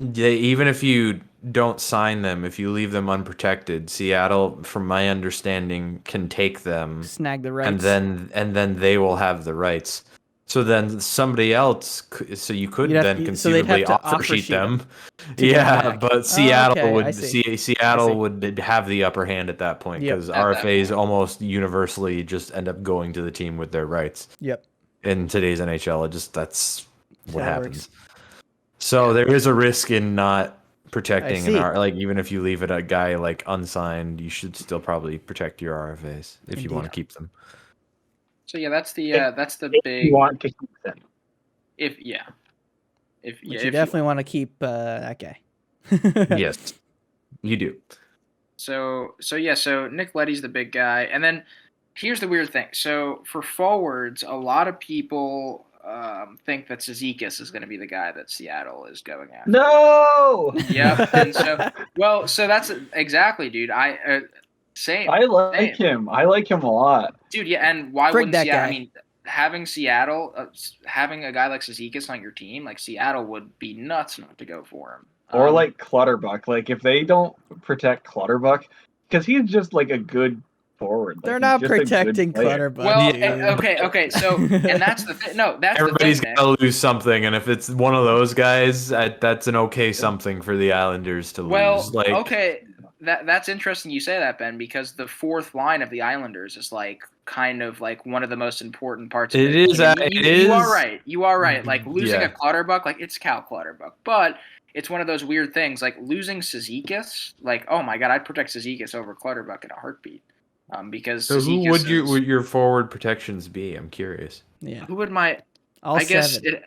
even if you don't sign them, if you leave them unprotected, Seattle, from my understanding, can take them Snag the rights. and then they will have the rights. So then somebody else, so you could You'd have then to- so they'd have conceivably to offer offer sheet sheet 'em them. to Yeah, come back. but Seattle okay, I would see. Seattle I see. would have the upper hand at that point Yep. because At that RFAs point. almost universally just end up going to the team with their rights. Yep. In today's NHL, that's what how it happens. works. So there is a risk in not protecting see. like even if you leave it a guy like unsigned, you should still probably protect your RFAs if you Indeed. want to keep them. So yeah, that's the If big you want to keep them. if But you you definitely want to keep that guy. Yes, you do. So Nick Leddy's the big guy, and then here's the weird thing. So for forwards, a lot of people think that Zizekas is going to be the guy that Seattle is going after. No. Yep. And so that's exactly, dude. Same. I like him. I like him a lot. Dude. Yeah, and why Frig wouldn't that Seattle? guy. I mean, having Seattle, having a guy like Zizekas on your team, like Seattle would be nuts not to go for him. Or like Clutterbuck. Like if they don't protect Clutterbuck, because he's just like a good forward. Like, They're he's not just a good protecting player. Clutterbuck. Well, dude. okay. So, and that's the thing. No, that's Everybody's the thing. got to lose something, and if it's one of those guys, that's an okay something for the Islanders to lose. Well, Like, okay, that's interesting you say that, Ben, because the fourth line of the Islanders is like kind of like one of the most important parts. Of It the is, team. it You are is. right. You are right. Like losing Yeah. a Clutterbuck, like it's Cal Clutterbuck, but it's one of those weird things. Like losing Zizekas, like oh my god, I'd protect Zizekas over Clutterbuck in a heartbeat. Because So who Zizekas would your forward protections be? I'm curious. Yeah. who would my All I guess seven.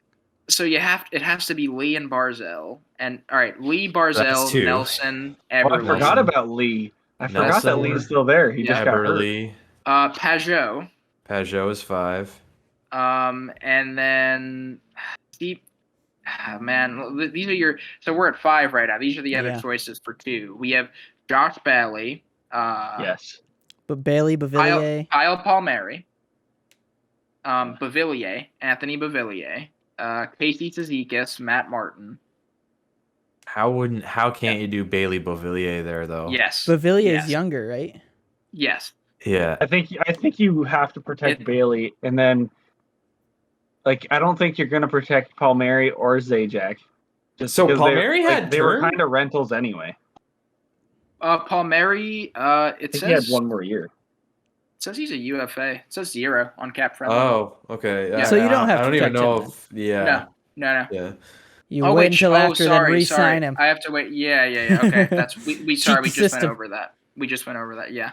So it has to be Lee and Barzell. And all right, Lee, That's Barzell, two. Nelson, Oh, I Eberle. forgot about Lee. I forgot that Nelson, Lee's still there. He just got hurt. Eberle, Pajot. Pajot is 5. And then man, these are your. So we're at 5 right now. These are the other Yeah. choices for 2. We have Josh Bailey. Yes. But Bailey, Bavillier. Kyle Palmieri. Bavillier, Anthony Bavillier. Casey Cizikas, Matt Martin. How can't you do Bailey Beauvillier there though? Yes. Bavillier yes. is younger, right? Yes. Yeah. I think you have to protect Bailey, and then I don't think you're gonna protect Palmieri or Zajac. So Palmieri they were kind of rentals anyway. Palmieri, I think he had one more year. It says he's a UFA. It says 0 on cap friendly. Oh, okay. Yeah. So you don't have I to don't even protect know him, if yeah. No. Yeah. You wait until after, then re-sign him. I have to wait. Yeah. Okay, that's we just went system. over that. We just went over that. Yeah.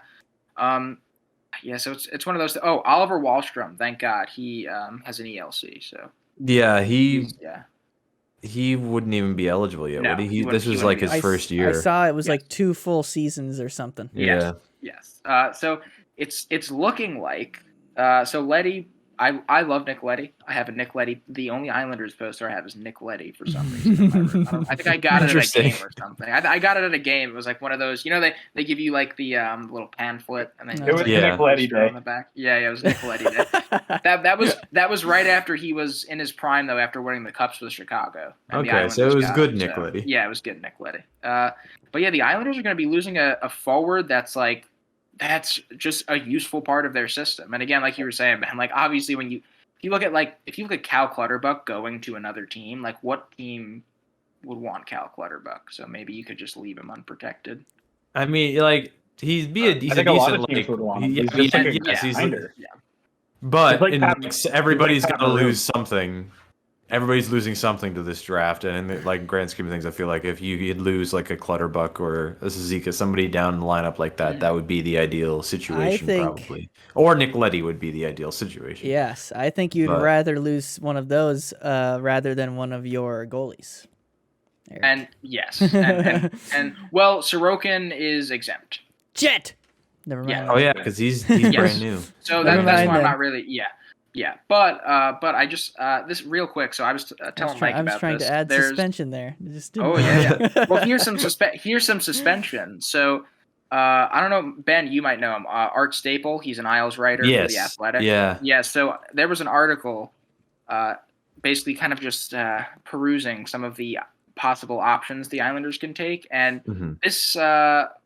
Yeah. So it's one of those. Oh, Oliver Wahlstrom. Thank God he has an ELC. So. Yeah, he Yeah. wouldn't even be eligible yet, No, would he? he This was wouldn't like be. his first year. I saw it was like 2 full seasons or something. Yeah. Yes. So it's looking like so Leddy. I love Nick Leddy. I have a Nick Leddy. The only Islanders poster I have is Nick Leddy for some reason. I think I got it at a game or something. I got it at a game. It was like one of those. They give you like the little pamphlet and then It was Nick Leddy Day on the back. Yeah, it was Nick Leddy Day. that was right after he was in his prime though. After winning the cups with Chicago. Okay, so it was good Nick Leddy. Yeah, it was good Nick Leddy. But yeah, the Islanders are going to be losing a forward that's just a useful part of their system. And again, like you were saying, man, like obviously if you look at Cal Clutterbuck going to another team, like what team would want Cal Clutterbuck? So maybe you could just leave him unprotected. I mean, like he's a I think a lot of teams like, would want him. He's He's just he's grinder. but He's like in, Pat- everybody's he's like got to Pat lose something. Everybody's losing something to this draft, and in the like grand scheme of things, I feel like if you could lose like a Clutterbuck or a Cizikas, somebody down the lineup like that, that would be the ideal situation, probably. Or Nick Leddy would be the ideal situation. Yes, I think you'd rather lose one of those rather than one of your goalies. Eric. And yes, and well, Sorokin is exempt. Jet. Never mind. Yeah. Oh yeah, because he's brand new. So that's why I'm not really Yeah, but I just this real quick. So I was telling Mike about this. I was trying to add suspension there. It just didn't. Oh yeah. Well, here's some suspension. So I don't know, Ben. You might know him. Art Staple. He's an Isles writer for The Athletic. Yeah. Yeah. So there was an article, basically kind of just perusing some of the possible options the Islanders can take, and this.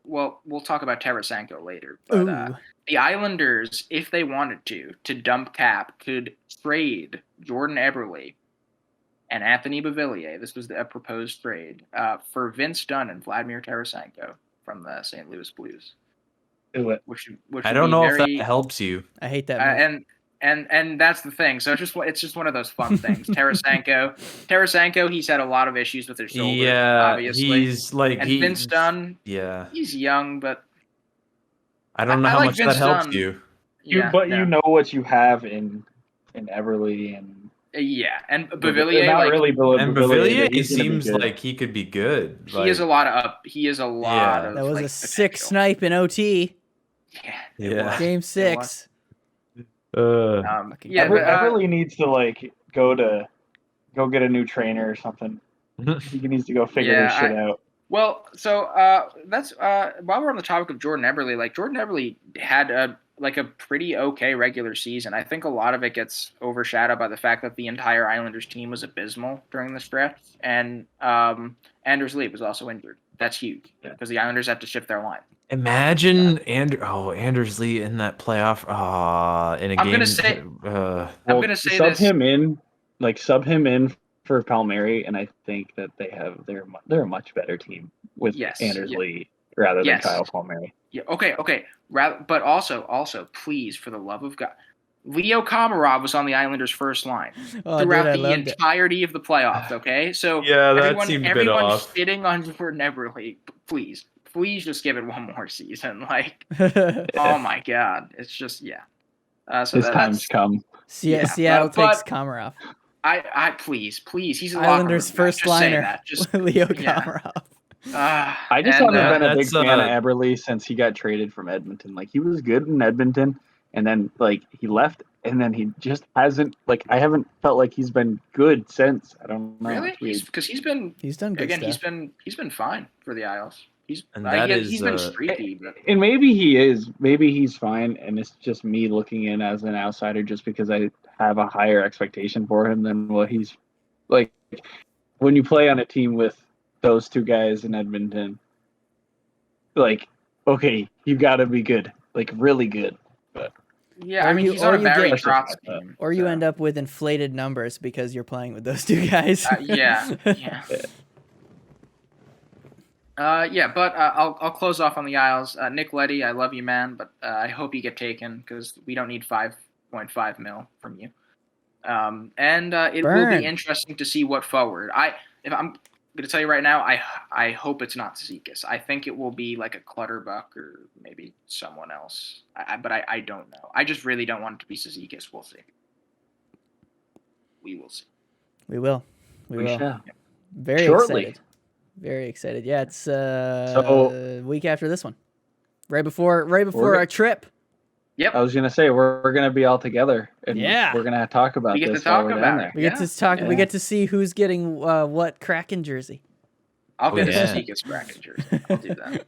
Well, we'll talk about Tarasenko later, but. The Islanders, if they wanted to dump cap, could trade Jordan Eberle and Anthony Bavillier. This was a proposed trade for Vince Dunn and Vladimir Tarasenko from the St. Louis Blues. Do it. Which I don't know if that helps you. I hate that. And that's the thing. So it's just one of those fun things. Tarasenko, he's had a lot of issues with his shoulder. Yeah, obviously. he's like Vince Dunn. Yeah, he's young, but. I don't know how much that helps you. You know what you have in Everly and and Bavillier. Not really Bavillier, it seems like he could be good. He is a lot of. That was a sick snipe in OT. Yeah. Game 6. Everly needs to go get a new trainer or something. He needs to go figure this shit out. Well, so that's while we're on the topic of Jordan Eberle, Jordan Eberle had a pretty okay regular season. I think a lot of it gets overshadowed by the fact that the entire Islanders team was abysmal during the stretch, and Anders Lee was also injured. That's huge because the Islanders have to shift their line. Imagine Anders Lee in that playoff. In a game. I'm gonna say sub him in for Palmieri, and I think that they're a much better team with Anders Lee rather than Kyle Palmieri. Yeah. Okay. But also, please, for the love of God, Leo Komarov was on the Islanders' first line throughout the entirety of the playoffs. Okay, so that seemed a bit off. Everyone's sitting on Jordan Eberle. Please just give it one more season. Oh my God, it's just So his time's come. Seattle takes Komarov. Please, he's a Islanders first liner, that. Just Leo yeah. Komarov. I just haven't been a big fan of Eberle since he got traded from Edmonton. Like, he was good in Edmonton, and then like he left, and then he just hasn't. Like, I haven't felt like he's been good since. I don't know. Really? Because he's done good again. Stuff. He's been fine for the Isles. He's been streaky, but... and maybe he is. Maybe he's fine, and it's just me looking in as an outsider, just because I have a higher expectation for him than what he's like. When you play on a team with those two guys in Edmonton, like, okay, you got to be good, like really good. But yeah, I mean, he's on a very dropped team, or you end up with inflated numbers because you're playing with those two guys. Yeah. But I'll close off on the Isles. Nick Leddy, I love you, man, but I hope you get taken because we don't need $5.5 million from you. It will be interesting to see what forward. If I'm going to tell you right now, I hope it's not Zizekas. I think it will be like a Clutterbuck or maybe someone else. But I don't know. I just really don't want it to be Zizekas. We'll see. We will see. We will. Shall. Very shortly. Excited. Very excited. Yeah, it's a week after this one. Right before our trip. Yep. I was gonna say we're gonna be all together, and we're gonna talk about this. We get to talk about it. We get to talk. We get to see who's getting what Kraken jersey. I'll get a Zizekas Kraken jersey. I'll do that.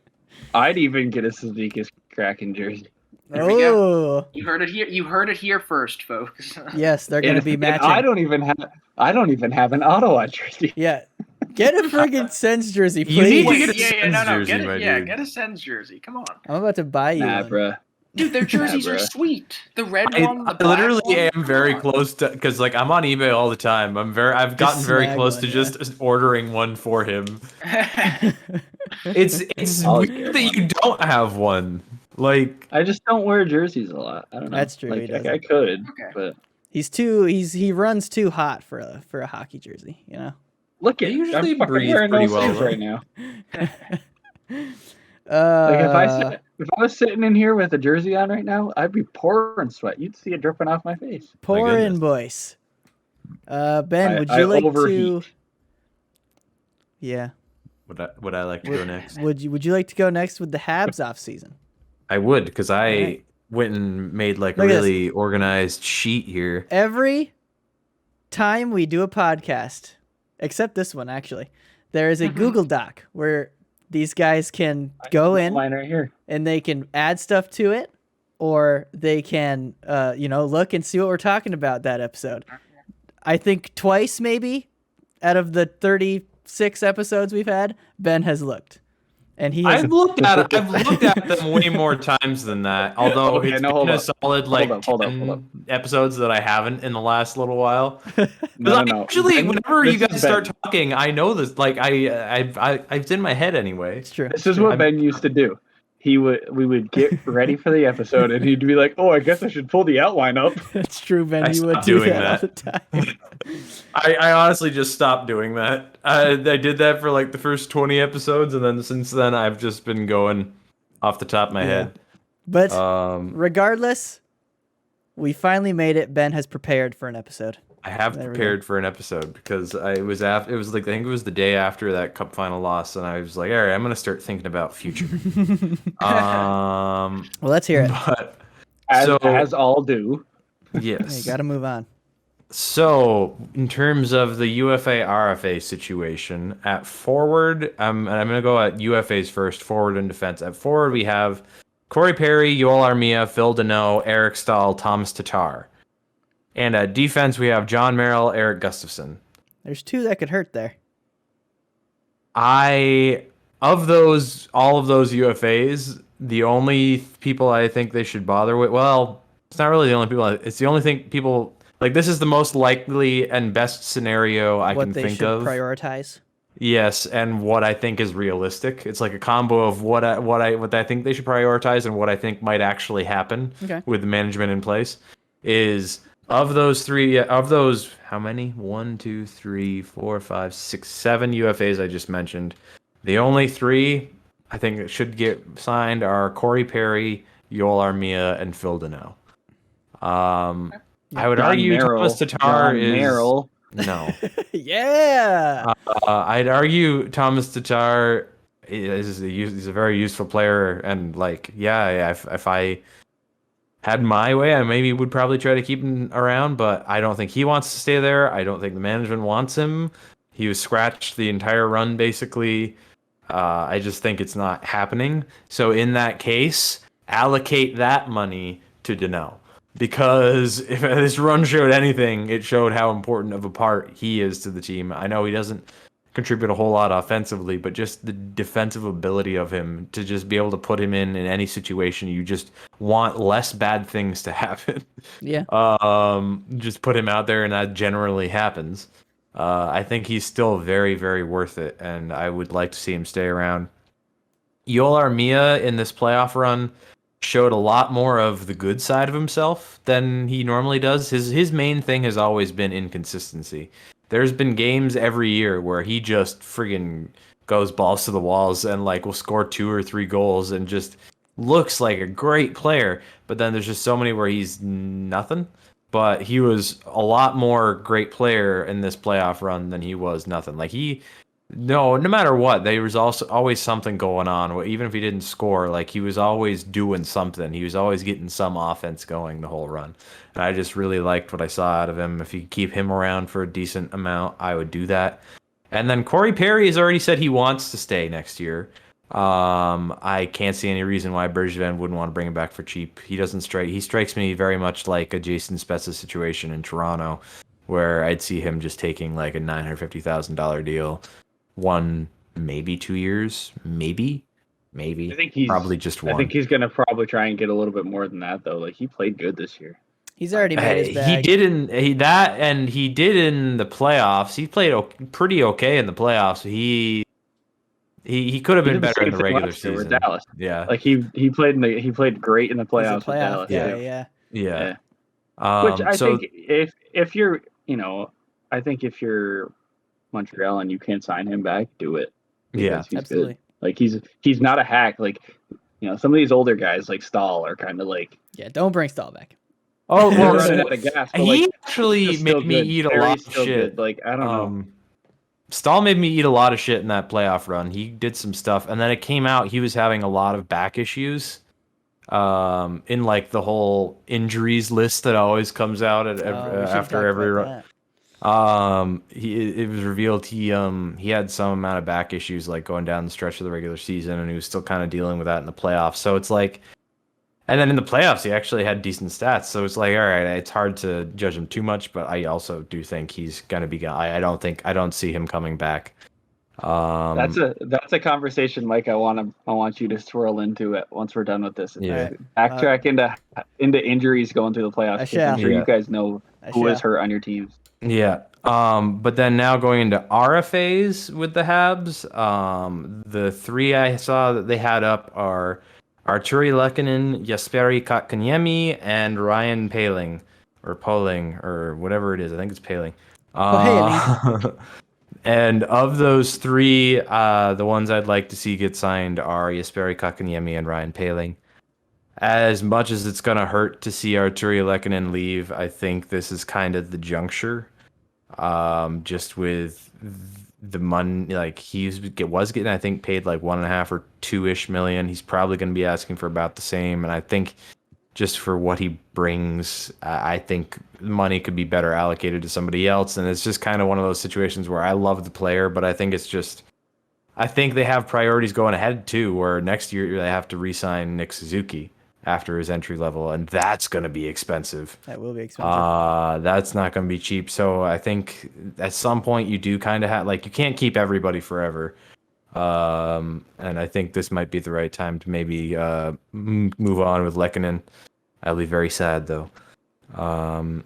I'd even get a Zizekas Kraken jersey. There we go. You heard it here. You heard it here first, folks. Yes, they're gonna be matching. I don't even have an Ottawa jersey. Yeah. Get a friggin' Sens jersey, please. You need to get a Sens jersey, get a Sens jersey. Come on. I'm about to buy you one. Bruh. Dude, their jerseys are sweet. The red one, the I literally black am very close to, because like I'm on eBay all the time. I've gotten very close to just ordering one for him. It's weird that you don't have one. Like, I just don't wear jerseys a lot. I don't know. That's true. Like, I could, but he runs too hot for a hockey jersey. You know. Look at usually I'm breathe wearing pretty no well sleeves right now. Like if I was sitting in here with a jersey on right now, I'd be pouring sweat. You'd see it dripping off my face. Pour in, boys. Ben, would you like overheat. to? Yeah. Would I like to go next? Would you like to go next with the Habs offseason? I would, because I went and made like a really organized sheet here. Every time we do a podcast, except this one actually, there is a Google Doc where these guys can go in right here, and they can add stuff to it, or they can look and see what we're talking about that episode. I think twice maybe out of the 36 episodes we've had, Ben has looked. And I've looked at them way more times than that. Although it's been a solid like 10 episodes that I haven't in the last little while. No. Actually, whenever you guys start talking, I know this. Like I've in my head anyway. It's true. This is what Ben used to do. We would get ready for the episode, and he'd be like, "Oh, I guess I should pull the outline up." It's true, Ben. You would do that all the time. I honestly just stopped doing that. I did that for like the first 20 episodes, and then since then I've just been going off the top of my head. But regardless, we finally made it. Ben has prepared for an episode. I have prepared for an episode because it was like I think it was the day after that cup final loss, and I was like, all right, I'm gonna start thinking about future. Well, let's hear it. But as all do. Yes, you got to move on. So, in terms of the UFA RFA situation at forward, I'm gonna go at UFAs first, forward and defense. At forward, we have Corey Perry, Yoel Armia, Phil Deneau, Eric Stahl, Thomas Tatar. And at defense, we have John Merrill, Eric Gustafson. There's two that could hurt there. All of those UFAs, the only people I think they should bother with, well, it's not really the only people. It's the only thing people, like, this is the most likely and best scenario I can think of. What they should prioritize. Yes, and what I think is realistic. It's like a combo of what I think they should prioritize and what I think might actually happen with the management in place. Is of those how many? 1, 2, 3, 4, 5, 6, 7 UFAs I just mentioned. The only 3 I think should get signed are Corey Perry, Yoel Armia, and Phil Deneau. I would argue Thomas Tatar is Merrill. No. Yeah. I'd argue Thomas Tatar he's a very useful player, and like, yeah, if I had my way, I maybe would probably try to keep him around, but I don't think he wants to stay there. I don't think the management wants him. He was scratched the entire run, basically. I just think it's not happening. So in that case, allocate that money to Danault. Because if this run showed anything, it showed how important of a part he is to the team. I know he doesn't contribute a whole lot offensively, but just the defensive ability of him to just be able to put him in any situation you just want less bad things to happen. Yeah. Just put him out there, and that generally happens. I think he's still very, very worth it, and I would like to see him stay around. Yoel Armia in this playoff run showed a lot more of the good side of himself than he normally does. His main thing has always been inconsistency. There's been games every year where he just friggin' goes balls to the walls and like will score 2 or 3 goals and just looks like a great player. But then there's just so many where he's nothing. But he was a lot more great player in this playoff run than he was nothing. Like no matter what, there was also always something going on. Even if he didn't score, like he was always doing something. He was always getting some offense going the whole run. And I just really liked what I saw out of him. If you keep him around for a decent amount, I would do that. And then Corey Perry has already said he wants to stay next year. I can't see any reason why Bergevin wouldn't want to bring him back for cheap. He strikes me very much like a Jason Spezza situation in Toronto, where I'd see him just taking like a $950,000 deal. 1, maybe 2 years, maybe. I think he's probably just 1. I think he's gonna probably try and get a little bit more than that though. Like he played good this year. He's already made his bag. He did in the playoffs. He played pretty okay in the playoffs. He could have been better in the regular season. With Dallas. Yeah, like he played great in the playoffs with Dallas. Yeah. Which I think if you're I think if you're Montreal and you can't sign him back, do it. Yeah, he's absolutely. Good. Like he's not a hack. Like some of these older guys like Stahl are kind of like don't bring Stahl back. Oh well, running out of gas, but, he actually made me eat a lot of shit. Good. Like I don't know. Stahl made me eat a lot of shit in that playoff run. He did some stuff, and then it came out he was having a lot of back issues. In like the whole injuries list that always comes out after every run. It was revealed he had some amount of back issues like going down the stretch of the regular season, and he was still kind of dealing with that in the playoffs. So it's like, and then in the playoffs he actually had decent stats. So it's like, all right, it's hard to judge him too much, but I also do think he's gonna be. I don't see him coming back. That's a conversation, Mike. I want you to swirl into it once we're done with this. Yeah. Backtrack into injuries going through the playoffs. I'm sure you guys know who is hurt on your teams. Yeah. But then now going into RFAs with the Habs, the 3 I saw that they had up are Arturi Lehkonen, Jesperi Kotkaniemi, and Ryan Poehling, or whatever it is. I think it's Poehling. And of those 3, the ones I'd like to see get signed are Jesperi Kotkaniemi and Ryan Poehling. As much as it's going to hurt to see Arturi Lehkonen leave, I think this is kind of the juncture. Just with the money, like he was getting, I think, paid like 1.5 or 2-ish million. He's probably going to be asking for about the same. And I think just for what he brings, I think money could be better allocated to somebody else. And it's just kind of one of those situations where I love the player, but I think I think they have priorities going ahead too, where next year they have to re-sign Nick Suzuki after his entry level, and that's going to be expensive. That will be expensive. That's not going to be cheap. So I think at some point you do kind of have, like, you can't keep everybody forever. And I think this might be the right time to maybe move on with Lehkonen. I'll be very sad though.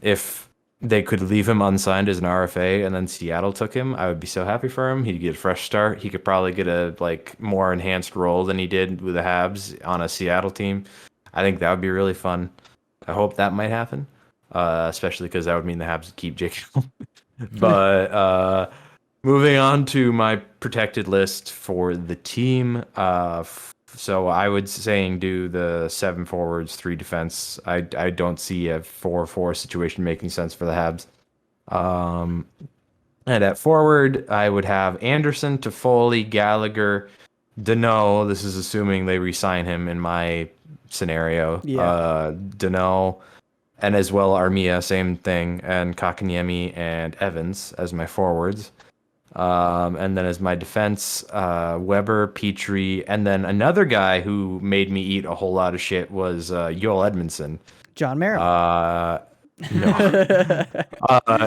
If they could leave him unsigned as an RFA and then Seattle took him, I would be so happy for him. He'd get a fresh start. He could probably get a more enhanced role than he did with the Habs on a Seattle team. I think that would be really fun. I hope that might happen, especially because that would mean the Habs would keep Jacob. But moving on to my protected list for the team. So I would do the 7 forwards, 3 defense. I don't see a 4-4 situation making sense for the Habs. And at forward, I would have Anderson, Toffoli, Gallagher, Danault. This is assuming they re-sign him in my scenario. Yeah. Danault, and as well Armia, same thing, and Kakaniemi and Evans as my forwards. And then as my defense, Weber, Petrie, and then another guy who made me eat a whole lot of shit was Joel Edmondson. John Merrill. No.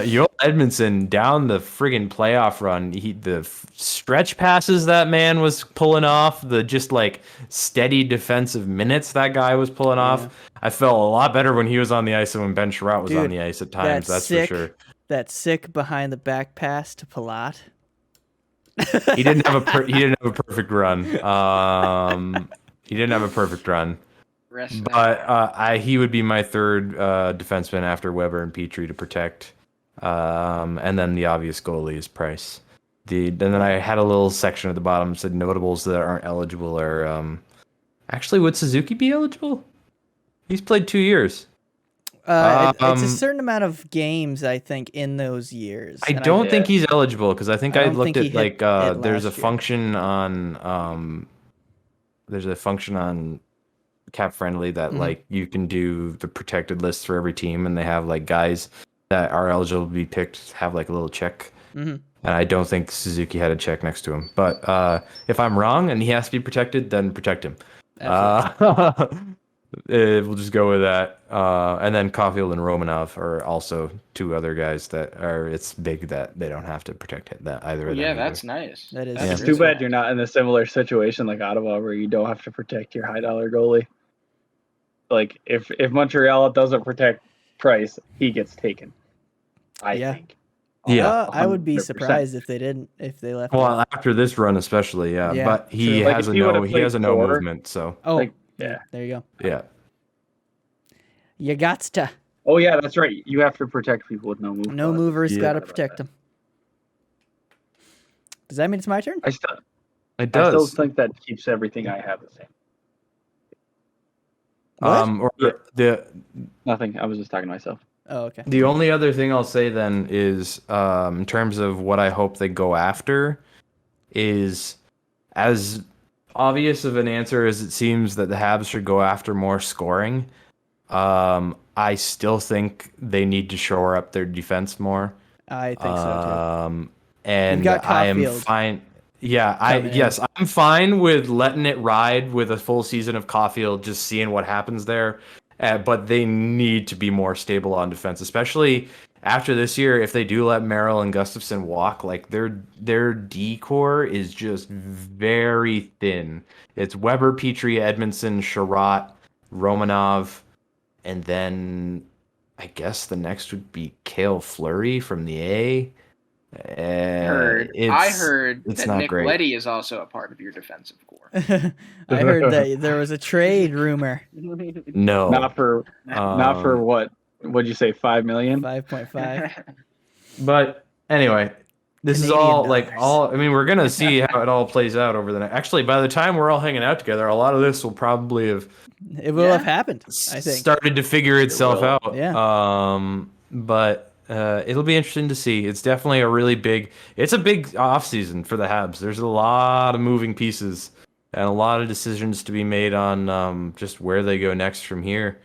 Joel Edmondson down the friggin' playoff run. The stretch passes that man was pulling off, the just like steady defensive minutes that guy was pulling off. I felt a lot better when he was on the ice than when Ben Sherratt was on the ice at times. That's sick, for sure. That sick behind the back pass to Palat. He didn't have a perfect run. He didn't have a perfect run. But he would be my third defenseman after Weber and Petrie to protect. And then the obvious goalie is Price. And then I had a little section at the bottom that said notables that aren't eligible are actually, would Suzuki be eligible? He's played 2 years. It's a certain amount of games, I think, in those years. I don't think he's eligible because I think I looked at like there's a function on Cap Friendly that like you can do the protected list for every team, and they have like guys that are eligible to be picked have like a little check. And I don't think Suzuki had a check next to him. But if I'm wrong and he has to be protected, then protect him. We'll just go with that. And then Caulfield and Romanov are also two other guys that are. It's big that they don't have to protect that either. Yeah, that's nice. That is. It's too bad you're not in a similar situation like Ottawa, where you don't have to protect your high dollar goalie. Like if Montreal doesn't protect Price, he gets taken. I think. Yeah, I would be surprised if they didn't. If they left. Well, after this run, especially, but he has a no movement, so. There you go. Yeah. You gots to. Oh yeah, that's right. You have to protect people with no movement. No movers, got to protect them. Does that mean it's my turn? It does. I still think that keeps everything I have the same. Nothing. I was just talking to myself. Oh, okay. The only other thing I'll say then is, in terms of what I hope they go after, is as obvious of an answer as it seems that the Habs should go after more scoring. I still think they need to shore up their defense more. I think so too. And I am fine. Yeah, I'm fine with letting it ride with a full season of Caulfield, just seeing what happens there. But they need to be more stable on defense, especially after this year. If they do let Merrill and Gustafsson walk, like their D core is just very thin. It's Weber, Petrie, Edmondson, Sherratt, Romanov, and then I guess the next would be Cale Fleury from the A. I heard that Nick Leddy is also a part of your defensive core. I heard that there was a trade rumor. No, not for what? What'd you say? 5 million? 5.5. But anyway, this Canadian is all dollars. like all. I mean, we're gonna see how it all plays out over the next. Actually, by the time we're all hanging out together, a lot of this will probably have. It will have happened. I think started to figure itself out. Yeah. But it'll be interesting to see. It's definitely a really big. It's a big off season for the Habs. There's a lot of moving pieces and a lot of decisions to be made on just where they go next from here.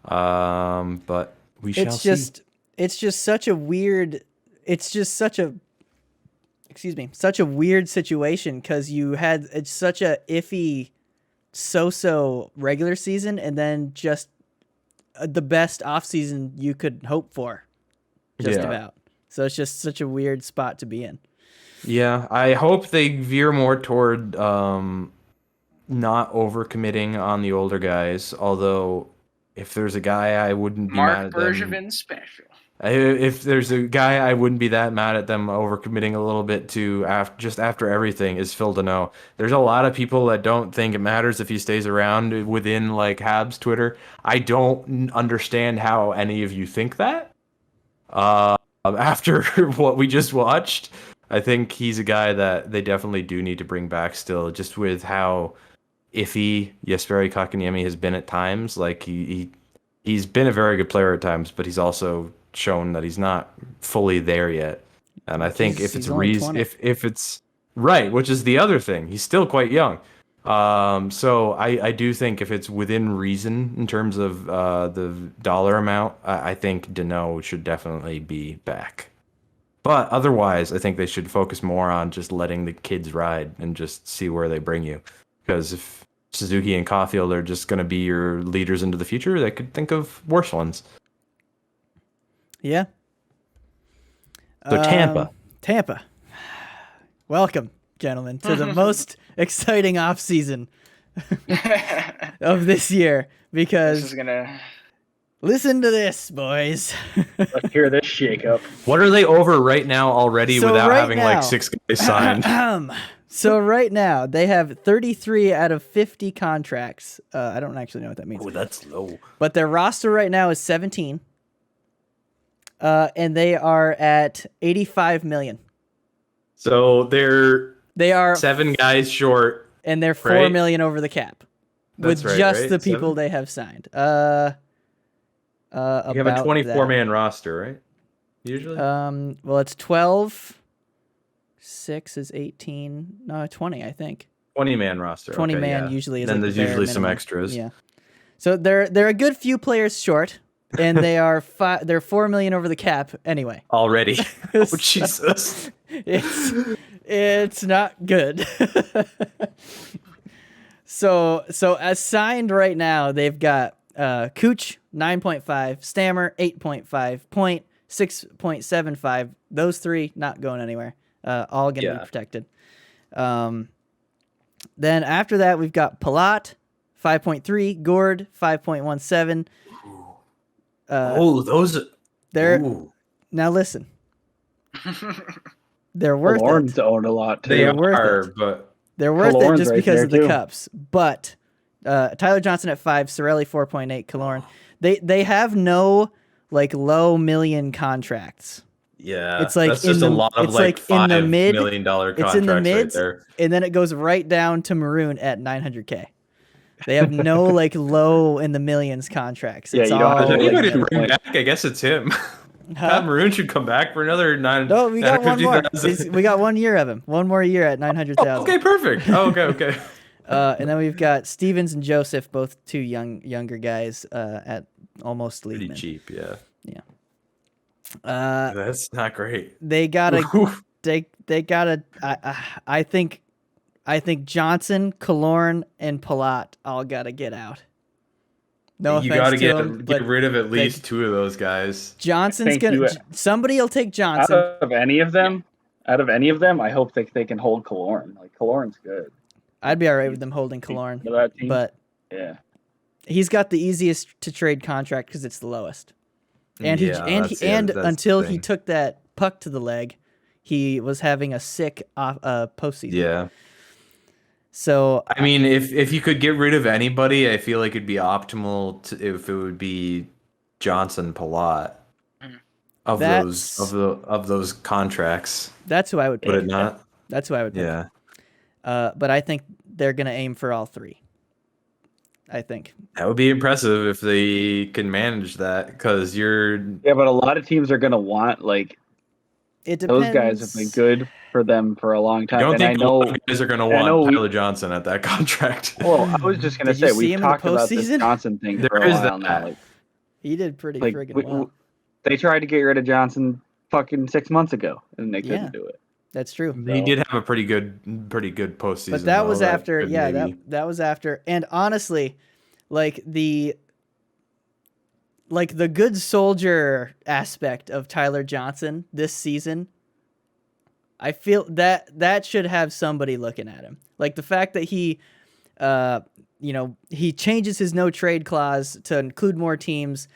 But we shall see. It's just such a weird. It's just such a. Such a weird situation because it's such a iffy, so regular season, and then just the best off season you could hope for. Just about. So it's just such a weird spot to be in. Yeah, I hope they veer more toward not overcommitting on the older guys. Although, if there's a guy I wouldn't be mad at them. Mark Bergevin special. If there's a guy I wouldn't be that mad at them overcommitting a little bit to after everything is Phil Deneau. There's a lot of people that don't think it matters if he stays around within like Habs Twitter. I don't understand how any of you think that. After what we just watched, I think he's a guy that they definitely do need to bring back still, just with how iffy Jesperi Kotkaniemi has been at times. Like he's been a very good player at times, but he's also shown that he's not fully there yet. And I think if it's only 20. if it's right, which is the other thing, he's still quite young. So I do think if it's within reason in terms of the dollar amount, I think Danault should definitely be back. But otherwise, I think they should focus more on just letting the kids ride and just see where they bring you. Because if Suzuki and Caulfield are just going to be your leaders into the future, they could think of worse ones. Yeah. So Tampa. Tampa. Welcome, gentlemen, to the most exciting offseason of this year. Because This is gonna. listen to this, boys. Let's hear this shakeup. What are they over right now already So without right having now- like 6 guys signed? So right now they have 33 out of 50 contracts. I don't actually know what that means. Oh, that's low. But their roster right now is 17. And they are at 85 million. So They are 7 guys short. and they're 4 right? million over the cap. That's with right, just right? the people 7? they have signed. You have a About 24-man roster, right? Usually. that. Well, it's 12. 6 is 18. No, 20, I think. 20-man roster. 20 okay, man yeah. usually is Then like there's the bare usually some minimum. extras. Yeah. So they're a good few players short, and they are they're 4 million over the cap anyway. Already. Oh, Jesus. It's not good. So as signed right now, they've got Cooch 9.5, Stammer 8.5, Point 6.75. Those 3 not going anywhere. All gonna be protected. Then after that, we've got Palat 5.3, Gord 5.17. Those. They're Ooh. now listen. They're worth Lawrence it. owned a lot too. They're worth are, it. but They're worth it Killorn's just right because there, of the too. cups. But Tyler Johnson at 5, Cirelli 4.8, Killorn. They have no like low million contracts. yeah, It's like that's in just the- a lot of it's like like in the $5 mid- million It's in the contracts right mids, there. and then it goes right down to Maroon at 900K. They have no like low in the millions contracts. Yeah, It's you don't all have Does to, like, anybody middle. bring back? I guess it's him. huh? Pat Maroon should come back for another 9. No, we got one more. 950,000. We got 1 year of him. One more year at 900,000. Oh, okay, perfect. Oh, okay. And then we've got Stevens and Joseph, both two younger guys at almost league Pretty min. cheap, yeah. That's not great. They gotta. Oof. They gotta. I think Johnson, Killorn, and Palat all gotta get out. No You offense got to to get them, but rid of at least 2 of those guys. Johnson's Thank gonna. you. Somebody will take Out Johnson. of any of them, I hope they can hold Killorn. Like Killorn's good I'd be all right with them holding Killorn, for that team. but yeah, he's got the easiest to trade contract because it's the lowest. And Yeah, that's until the he thing. took that puck to the leg, he was having a sick postseason. Yeah. So I mean, if you could get rid of anybody, I feel like it'd be optimal if it would be Johnson, Palat of those contracts. that's who I would pick. Would it not? That's who I would pick. Yeah. But I think they're gonna aim for all 3. I think. That would be impressive if they can manage that, because but a lot of teams are gonna want like It depends. those guys have been good for them for a long I time. don't And I think a know. lot of guys are going to I know want we- Tyler Johnson at that contract. Well, I was just gonna Did you say see we've him in the talked about this postseason? Johnson thing There for a is while that. now. Like, He did pretty like friggin' we- well. they tried to get rid of Johnson fucking 6 months ago, and they couldn't Yeah. do it. That's true. He did have a pretty good postseason. But that was though. after. could Yeah, maybe- that was after. And honestly, like the good soldier aspect of Tyler Johnson this season, I feel that should have somebody looking at him. Like the fact that he he changes his no trade clause to include more teams.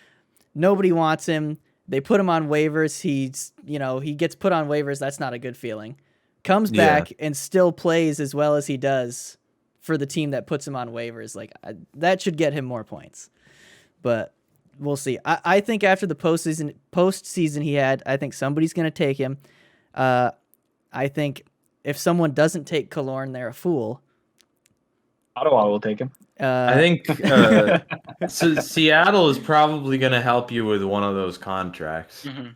Nobody wants him. They put him on waivers. He gets put on waivers. That's not a good feeling. Comes back and still plays as well as he does for the team that puts him on waivers. Like that should get him more points. But we'll see. I think after the postseason he had, I think somebody's going to take him. I think if someone doesn't take Killorn, they're a fool. Ottawa will take him. I think Seattle is probably going to help you with one of those contracts. Mhm.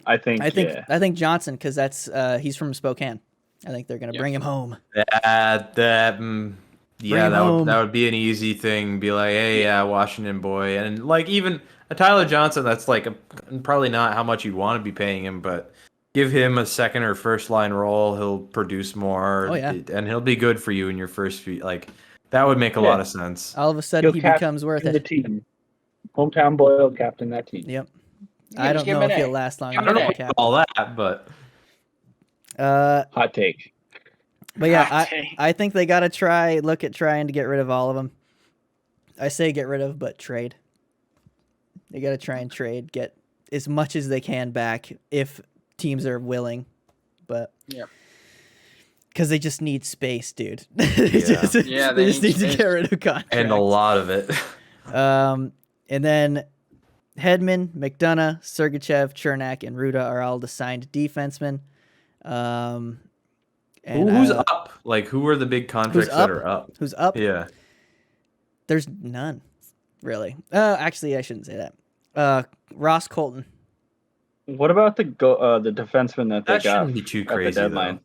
I think Johnson, because that's he's from Spokane. I think they're gonna bring him home. That home. would be an easy thing. Be like, hey, yeah, Washington boy, and like even a Tyler Johnson. That's like probably not how much you'd want to be paying him, but give him a second or first line role. He'll produce more. Oh, yeah. And he'll be good for you in your first few. Like that would make a lot of sense. All of a sudden, he becomes worth the it. team. Hometown boy will captain that team. Yep. Yeah, I just don't give know him if an he'll A. last long. Give him I don't an know A. about all that, but Hot take. But yeah, Hot take. I think they got to look at trying to get rid of all of them. I say get rid of, but trade. They got to try and trade, get as much as they can back if teams are willing. But Yep. because they just need space, dude. Yeah, they just need space. to get rid of contracts. and a lot of it. And then Hedman, McDonough, Sergachev, Chernak, and Ruda are all the signed defensemen. And Who's up? Like, who are the big contracts that are up? Who's up? Yeah. There's none, really. Actually, I shouldn't say that. Ross Colton. What about the defenseman that they That got shouldn't be too at the crazy, deadline?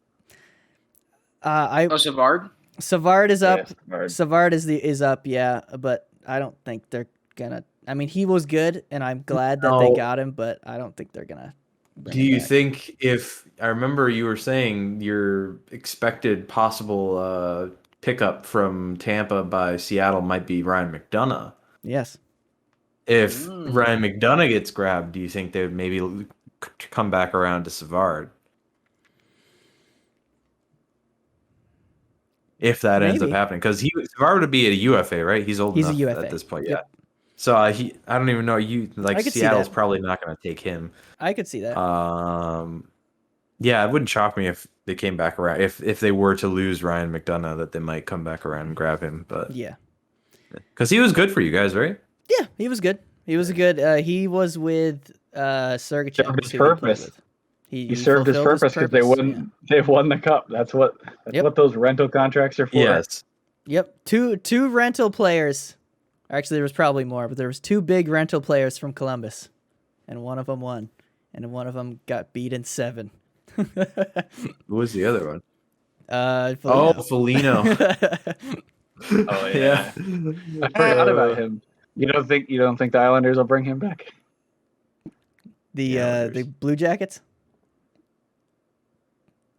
Savard? Savard is up. Yeah, Savard is up, yeah, but I don't think they're gonna. I mean, he was good, and I'm glad that they No. got him, but I don't think they're gonna. bring Do him you back. think if I remember you were saying your expected possible pickup from Tampa by Seattle might be Ryan McDonough? Yes. If Ryan McDonough gets grabbed, do you think they would maybe come back around to Savard? If that ends up Maybe. happening, because Savard would be a UFA, right? He's old He's a enough UFA. at this point, Yep. yeah. So I don't even know. I could see Seattle's that. probably not going to take him. I could see that. Yeah, it wouldn't shock me if they came back around. If they were to lose Ryan McDonough, that they might come back around and grab him. But Yeah. because he was good for you guys, right? Yeah, he was good. He was good. He was with Sergachev. Served his who he played purpose. with. He served his fulfilled purpose because they won the cup. That's what those rental contracts are for. Yes. Yep. Two rental players. Actually, there was probably more, but there was two big rental players from Columbus, and one of them won, and one of them got beat in 7. Who was the other one? Foligno. Foligno. Oh yeah. I forgot about him. You don't think the Islanders will bring him back? The Blue Jackets.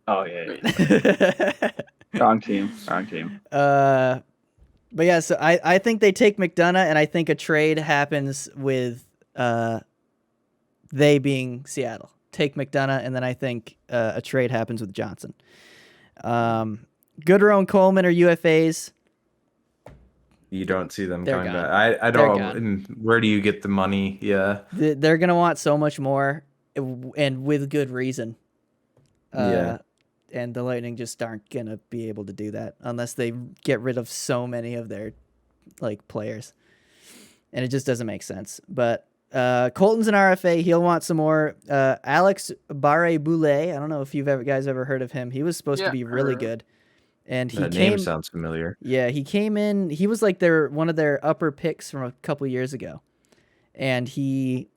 Oh yeah. Wrong team. But yeah, so I think they take McDonough, and I think a trade happens with they being Seattle. Take McDonough, and then I think a trade happens with Johnson. Goodrow and Coleman are UFAs. You don't see them They're coming gone. back. I They're don't. gone. And where do you get the money? Yeah. They're gonna want so much more, and with good reason. Yeah. And the Lightning just aren't gonna be able to do that unless they get rid of so many of their players, and it just doesn't make sense. But Colton's an RFA. He'll want some more. Alex Barre-Boulet. I don't know if you've guys ever heard of him. He was supposed to be really good, and That name sounds familiar. Yeah, he came in. He was like one of their upper picks from a couple years ago, and he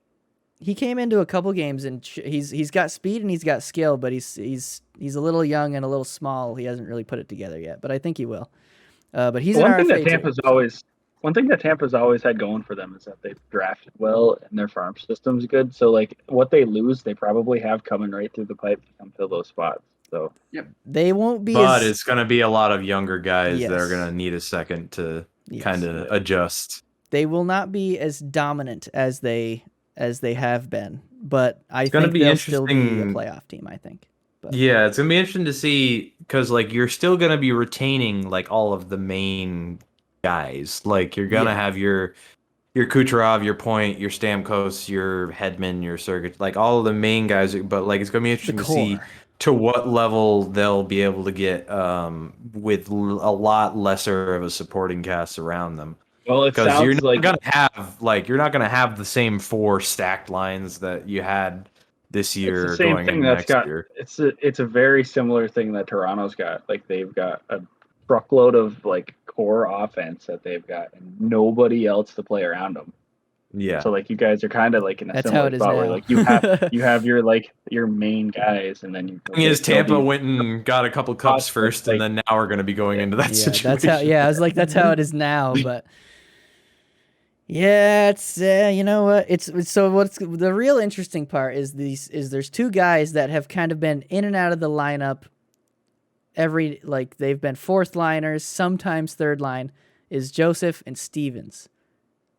came into a couple games, and he's got speed and he's got skill, but he's a little young and a little small. He hasn't really put it together yet, but I think he will. But he's an RFA too. One thing that Tampa's always had going for them is that they've drafted well and their farm system's good. So what they lose, they probably have coming right through the pipe to come fill those spots. So they won't be. But it's going to be a lot of younger guys that are Yes. going to need a second to Yes. kind of adjust. They will not be as dominant as they have been, but I gonna think be they'll still be a interesting. playoff team. I think. But Yeah, it's going to be interesting to see because you're still going to be retaining all of the main guys. You're going to have your Kucherov, your Point, your Stamkos, your Hedman, your Sergej, all of the main guys. But it's going to be interesting to see to what level they'll be able to get with a lot lesser of a supporting cast around them. Well, it Because sounds you're not like gonna have the same 4 stacked lines that you had this year it's the same going thing into that's next got. year. It's a very similar thing that Toronto's got. They've got a truckload of core offense that they've got, and nobody else to play around them. Yeah. So like you guys are kind of like in a That's how similar it is spot where now. like you have your main guys, and then you. Thing is, still Tampa need- went and got a couple cups first, and then now we're going to be going into that Yeah, situation. that's how. Yeah, I was like, that's how it is now. But yeah, it's you know what? It's so what's the real interesting part is there's two guys that have kind of been in and out of the lineup. They've been fourth liners, sometimes third line, is Joseph and Stevens.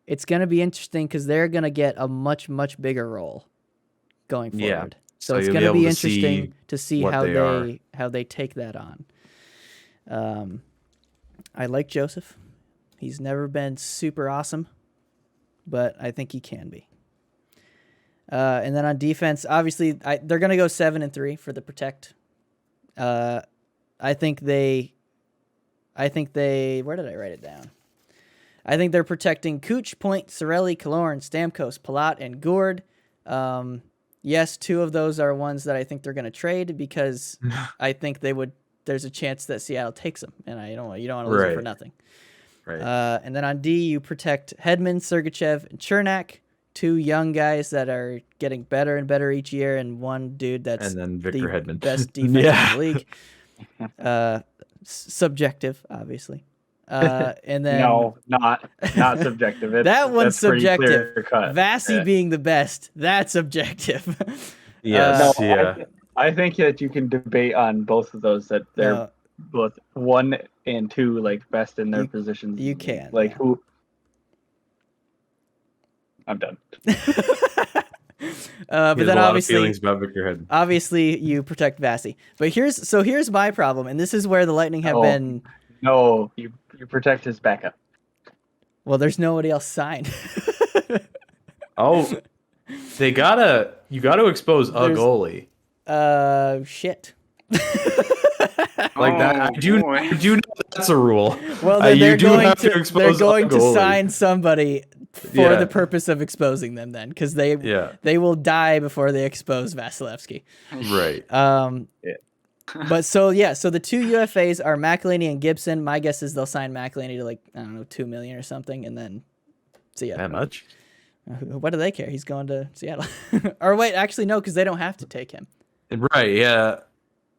It's going to be interesting because they're going to get a much, much bigger role going forward. Yeah. So it's you'll going to able be to interesting to see what how they are. how they take that on. I like Joseph. He's never been super awesome, but I think he can be. And then on defense, obviously, they're going to go 7-3 for the protect. I think they. Where did I write it down? I think they're protecting Cooch, Point, Cirelli, Killorn, Stamkos, Palat, and Gourde. Yes, two of those are ones that I think they're going to trade because I think they would. There's a chance that Seattle takes them, and you don't want to lose them for nothing. Right. And then on D, you protect Hedman, Sergachev, and Chernak, two young guys that are getting better and better each year, and one dude that's And then Victor the Hedman. best defense in the league. Subjective, obviously. And then No, not subjective. that one's that's pretty subjective. clear-cut. Vassy Yeah. being the best, that's objective. Yes. No, yeah. I think that you can debate on both of those. That they're No, both 1 and 2 like best in their You- positions. you can, like yeah. who. I'm done. but He has then a lot of obviously, feelings about Victor Hedman. obviously you protect Vassy. But here's my problem, and this is where the Lightning have Oh. been. No, you protect his backup. Well, there's nobody else signed. Oh, you gotta expose a There's- goalie Shit. like that. I do know that's a rule. Well, then You they're do going have to expose they're going a to goalie. sign somebody for Yeah. the purpose of exposing them then, because they will die before they expose Vasilevsky. Right. But so the two UFAs are McElhinney and Gibson. My guess is they'll sign McElhinney to like, I don't know, $2 million or something, and then see ya. That much? What do they care? He's going to Seattle. Or wait, actually no, because they don't have to take him. Right. Yeah.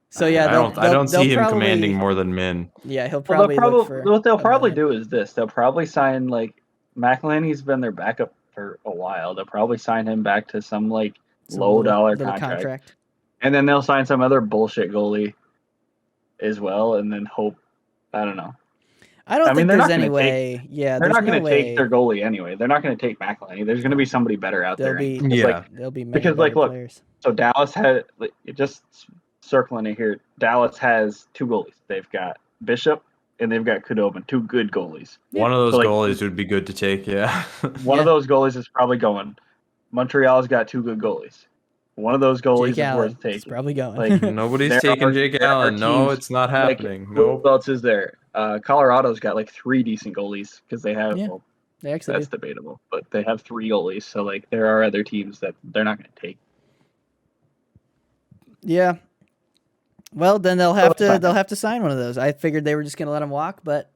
So yeah, I don't see him probably, commanding more than Min. Yeah, he'll Well, probably look for what they'll $1 probably million. do is this. They'll probably sign like McElhinney's been their backup for a while. They'll probably sign him back to some like Some low dollar little contract. And then they'll sign some other bullshit goalie as well, and then hope. I don't know. I don't think they're there's not any gonna way. Yeah, They're there's not no going to way. take their goalie anyway. They're not going to take McElhinney. There's going to be somebody better out There'll there. be It's like, there'll be many because, like, better look, players. so Dallas had just circling it here. Dallas has two goalies. They've got Bishop and they've got Khudobin, two good goalies. One of those So, like, goalies would be good to take. Yeah. One of those goalies is probably going. Montreal's got two good goalies. One of those goalies Jake is Allen worth taking. is probably going. Like, Nobody's There taking are- Jake there are Allen. No, teams, it's not like, happening. who Nope. else is there? Colorado's got like three decent goalies because they have. Yeah. Well, They actually that's do. debatable, but they have three goalies. So like, there are other teams that they're not going to take. Yeah. Well, then they'll have it's fine. to sign one of those. I figured they were just gonna let him walk, but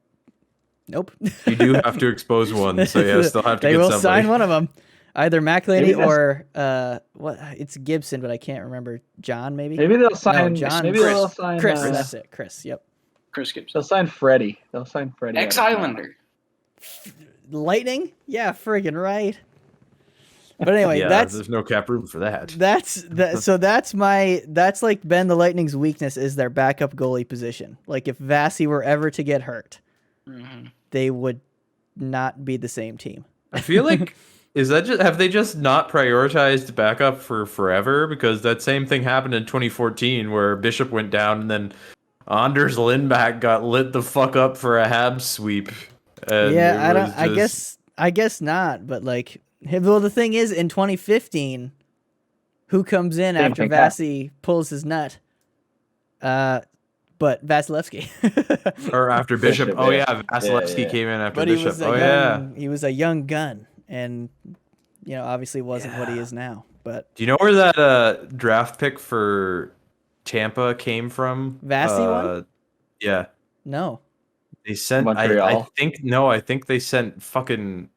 nope. You do have to expose one, so yes, they'll have to They get will somebody. sign one of them, either McElhinney Maybe that's- or what? It's Gibson, but I can't remember. John, maybe. Maybe they'll sign. John- maybe Chris. they'll sign. Chris. That's it. Chris. Yep. Chris Gibson. They'll sign Freddie. They'll sign Freddie. Ex-Islander. Lightning. Yeah, friggin' right. But anyway, Yeah, that's there's no cap room for that. so that's like been the Lightning's weakness is their backup goalie position. Like if Vassy were ever to get hurt, Mm-hmm. they would not be the same team. I feel like have they just not prioritized backup for forever? Because that same thing happened in 2014 where Bishop went down and then Anders Lindback got lit the fuck up for a Habs sweep. And Yeah, it was I guess not, but like well the thing is in 2015 who comes in Same after thing Vassy pulls his nut? But Vasilevsky. or after Bishop. Bishop, Oh yeah. yeah, Vasilevsky Yeah. came in after But he Bishop. was he was a young gun and obviously wasn't what he is now. But Do you know where that draft pick for Tampa came from? Vassy one? Yeah. no. They sent Montreal. I think they sent fucking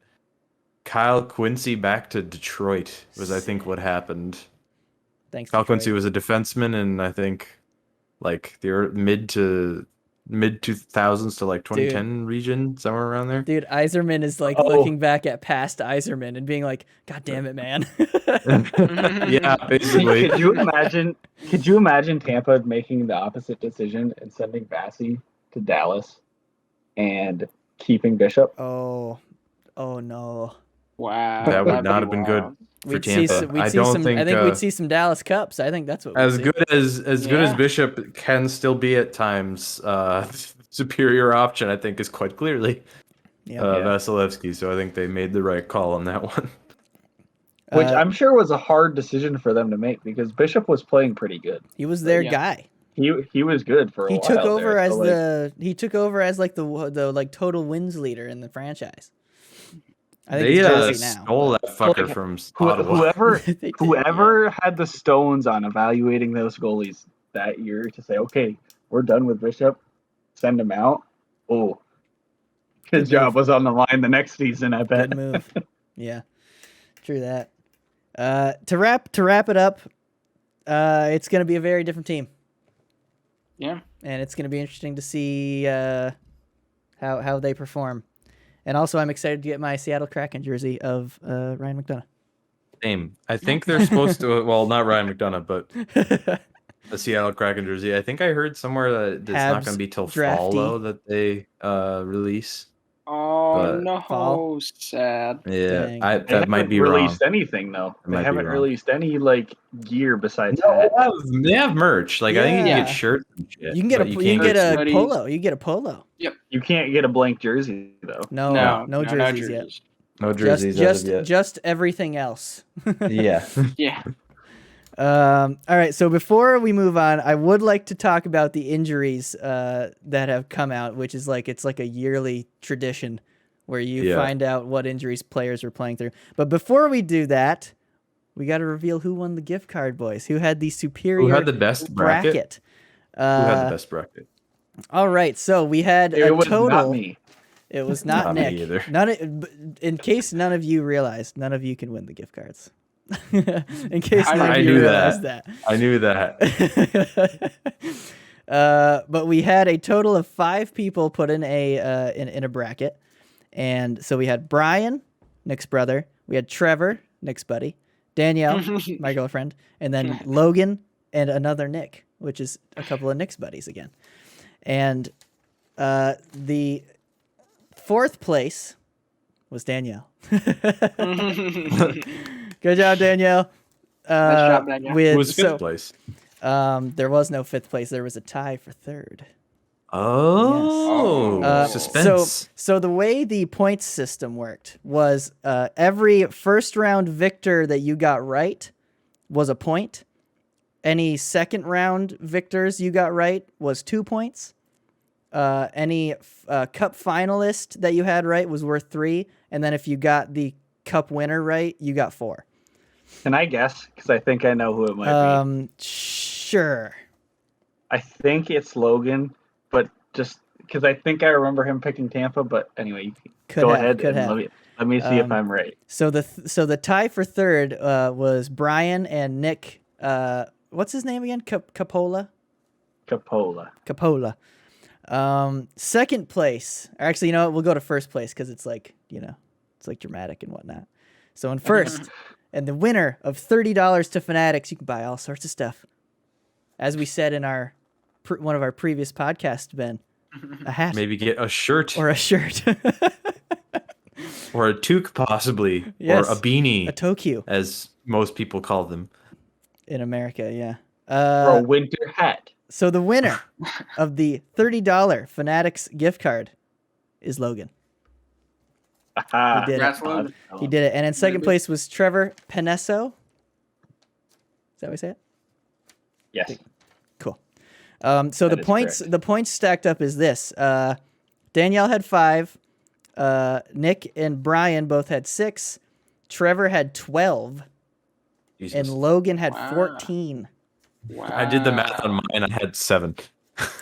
Kyle Quincy back to Detroit was, I think, what happened. Thanks. Kyle Detroit. Quincy was a defenseman in, I think, like the mid 2000s to like 2010 region, somewhere around there. Dude, Yzerman is like looking back at past Yzerman and being like, "God damn it, man!" Yeah, basically. Could you imagine Tampa making the opposite decision and sending Vasi to Dallas and keeping Bishop? Oh no. Wow. That would that'd not be have been good wild. for We'd Tampa. see some. I don't think. I think we'd see some Dallas Cups. I think that's what. As we'd good as good as Yeah. Bishop can still be at times, superior option I think is quite clearly Vasilevsky. So I think they made the right call on that one. Which I'm sure was a hard decision for them to make because Bishop was playing pretty good. He was their Yeah. guy. He was good for a He while. took over there, as so, like the like total wins leader in the franchise. I think They he's Jersey now. stole that fucker Like, from Ottawa. whoever They did, whoever had the stones on evaluating those goalies that year to say, okay, we're done with Bishop, send him out. Oh, his Good job move. was on the line the next season. I bet. Good move. Yeah, true that. To wrap it up, it's going to be a very different team, Yeah. and it's going to be interesting to see how they perform. And also, I'm excited to get my Seattle Kraken jersey of Ryan McDonough. Same. I think they're supposed to. Well, not Ryan McDonough, but the Seattle Kraken jersey. I think I heard somewhere that it's not Habs going to be till drafty. fall though that they release. Oh But- no, Fall. sad. Yeah, Dang. I, They that might haven't be wrong. released anything though. That They might be haven't wrong. released any like gear besides No, hat. they have merch. Like I think you can Yeah. get shirts and shit. You can get but you can't get a hoodies. polo. You get a polo. You can't get a blank jersey though. No jerseys yet. no jerseys as of yet. Just everything else. Yeah. Yeah. All right. So before we move on, I would like to talk about the injuries that have come out, which is like it's like a yearly tradition where you find out what injuries players are playing through. But before we do that, we got to reveal who won the gift card, boys. Who had the superior Who had the best bracket? Who had the best bracket? All right. So we had It a was total. not me. It was not Not me Nick. either. In case none of you realized, none of you can win the gift cards. In case none I of you knew realized that. I knew that. But we had a total of 5 people put in a bracket, and so we had Brian, Nick's brother. We had Trevor, Nick's buddy. Danielle, my girlfriend, and then Logan and another Nick, which is a couple of Nick's buddies again. And the 4th place was Danielle. Good job, Danielle. Nice job, Danielle. Who was fifth place? There was no 5th place. There was a tie for 3rd. Oh, Yes. suspense. So the way the points system worked was every first round victor that you got right was a point. Any second round victors you got right was 2 points. Any cup finalist that you had right was worth 3. And then if you got the cup winner right, you got 4. Can I guess? Because I think I know who it might be. Sure. I think it's Logan, but just because I think I remember him picking Tampa. But anyway, go ahead Could and have. let me see if I'm right. So the tie for 3rd was Brian and Nick. What's his name again? Capola. Capola. Second place. Or actually, you know what? We'll go to first place because it's like it's like dramatic and whatnot. So in first, and the winner of $30 to Fanatics, you can buy all sorts of stuff. As we said in our one of our previous podcasts, Ben, a hat Maybe get a shirt or a shirt, or a toque, possibly, Yes. or a beanie, a Tokyo as most people call them. in America. Yeah. Or a winter hat. So the winner of the $30 Fanatics gift card is Logan. Aha. He did Congrats, it. Logan. He did it. And in second place was Trevor Penesso. Is that how we say it? Yes. Cool. So That the is points correct. the points stacked up is this. Danielle had 5. Nick and Brian both had 6. Trevor had 12. Jesus. And Logan had Wow. 14. Wow. I did the math on mine. I had 7.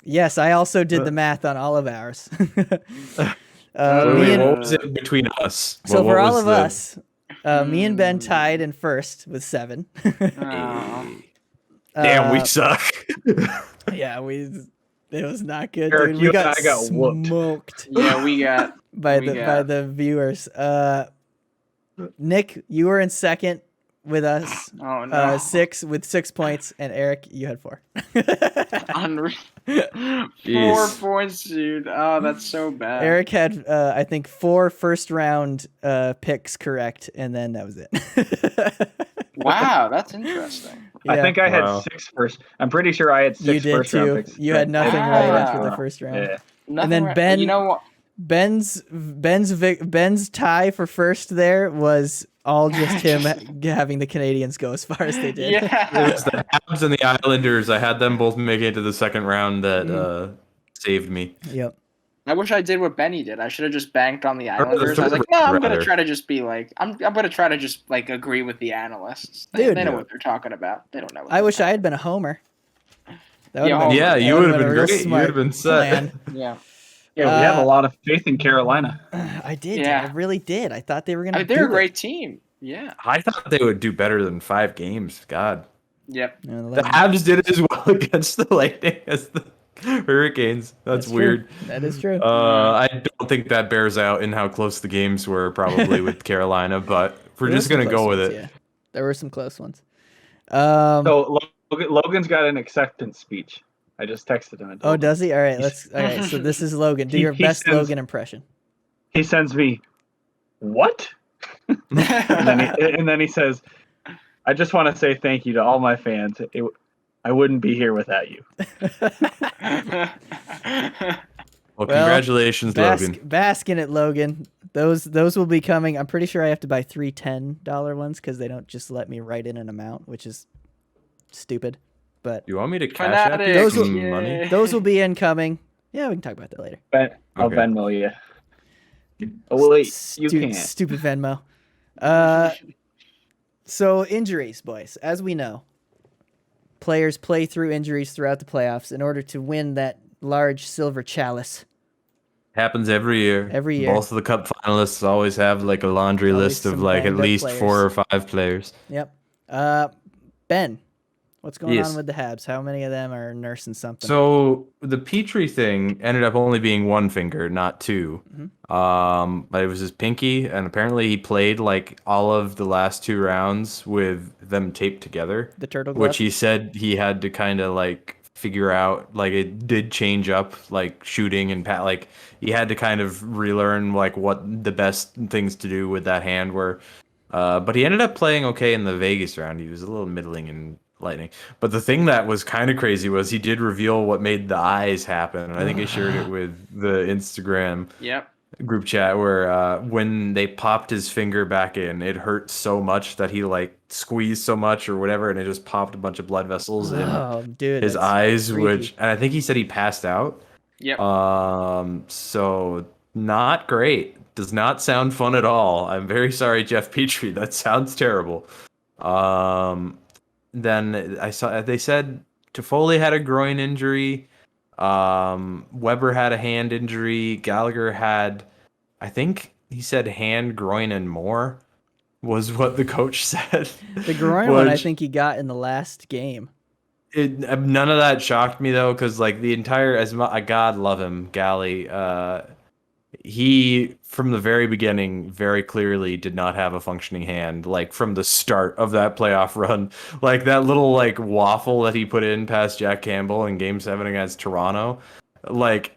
Yes, I also did the math on all of ours. Wait, Me what and was it between us? so What for all was of us, me and Ben tied in first with 7. Damn, we suck. Yeah, it was not good, Eric, dude. you We and got I got whooped. smoked Yeah, we got by we got- the viewers. Nick, you were in second with us. Oh no. 6 points, and Eric, you had 4. Unreal. 4 Jeez. points, dude. Oh, that's so bad. Eric had I think 4 first round picks correct, and then that was it. Wow, that's interesting. I think I had Wow. 6 first. I'm pretty sure I had 6 You did first round too. picks. You had nothing Wow. right after the first round. Yeah. Nothing then right- Ben- you know what? Ben's tie for first there was all just him having the Canadians go as far as they did. It Yeah. was the Habs and the Islanders. I had them both make it to the second round that saved me. Yep. I wish I did what Benny did. I should have just banked on the Or the Islanders. I was third like, no, I'm round, gonna rather. try to just be like, I'm gonna try to just like agree with the analysts. They Dude. know Yeah. what they're talking about. They don't know. What I they're wish I talking had been a homer. That Yeah, would've been- Yeah, that you would've would have a been real great. You would smart have been set. plan. about. Yeah. Yeah, we have a Uh, lot of faith in Carolina. I did. Yeah. I really did. I thought they were I gonna. mean, they're a do great team. Yeah. I thought they would do better than 5 games. God. Yep. It. You know, The Habs did it as well against the Lightning as the Hurricanes. That's true. weird. That is true. I don't think that bears out in how close the games were probably with Carolina, but we're There were just some going to close go with ones, it. Yeah. There were some close ones. So Logan's got an acceptance speech. I just texted him. And Oh, told him. does he? All right. All right. So this is Logan. Do your He best sends- Logan impression. He sends me, what? and then he says, I just want to say thank you to all my fans. I wouldn't be here without you. Well, Well, congratulations, Logan. Bask in it, Logan. Those will be coming. I'm pretty sure I have to buy 3 $10 ones because they don't just let me write in an amount, which is stupid. But You want me to cash out you Fanatics, some yay. money? those will be incoming. Yeah, we can talk about that later. I'll Okay. Venmo you. Oh, wait, you Stu- can't. Stupid Venmo. So injuries, boys. As we know, players play through injuries throughout the playoffs in order to win that large silver chalice. Happens every year. Every year. Both of the cup finalists always have like a laundry Always list of some like at banged up least players. 4 or 5 players. Yep. Ben, what's going Yes. on with the Habs? How many of them are nursing something? So the Petrie thing ended up only being 1 finger, not 2. But it was his pinky, and apparently he played like all of the last 2 rounds with them taped together, the turtle glove. which he said he had to kind of like figure out. Like it did change up, like shooting and like he had to kind of relearn like what the best things to do with that hand were. But he ended up playing okay in the Vegas round. He was a little middling in Lightning. But the thing that was kind of crazy was he did reveal what made the eyes happen. And I think I shared it with the Instagram Yep. group chat where when they popped his finger back in, it hurt so much that he like squeezed so much or whatever, and it just popped a bunch of blood vessels in Oh, dude. his that's eyes, creepy. and I think he said he passed out. Yep. So not great. Does not sound fun at all. I'm very sorry, Jeff Petrie. That sounds terrible. Then I saw they said Toffoli had a groin injury. Weber had a hand injury. Gallagher had, I think he said hand, groin, and more was what the coach said. The groin one, I Which- think he got in the last game. None of that shocked me though, because like the entire God love him, Gally. He from the very beginning very clearly did not have a functioning hand. Like from the start of that playoff run, like that little like waffle that he put in past Jack Campbell in Game 7 against Toronto, like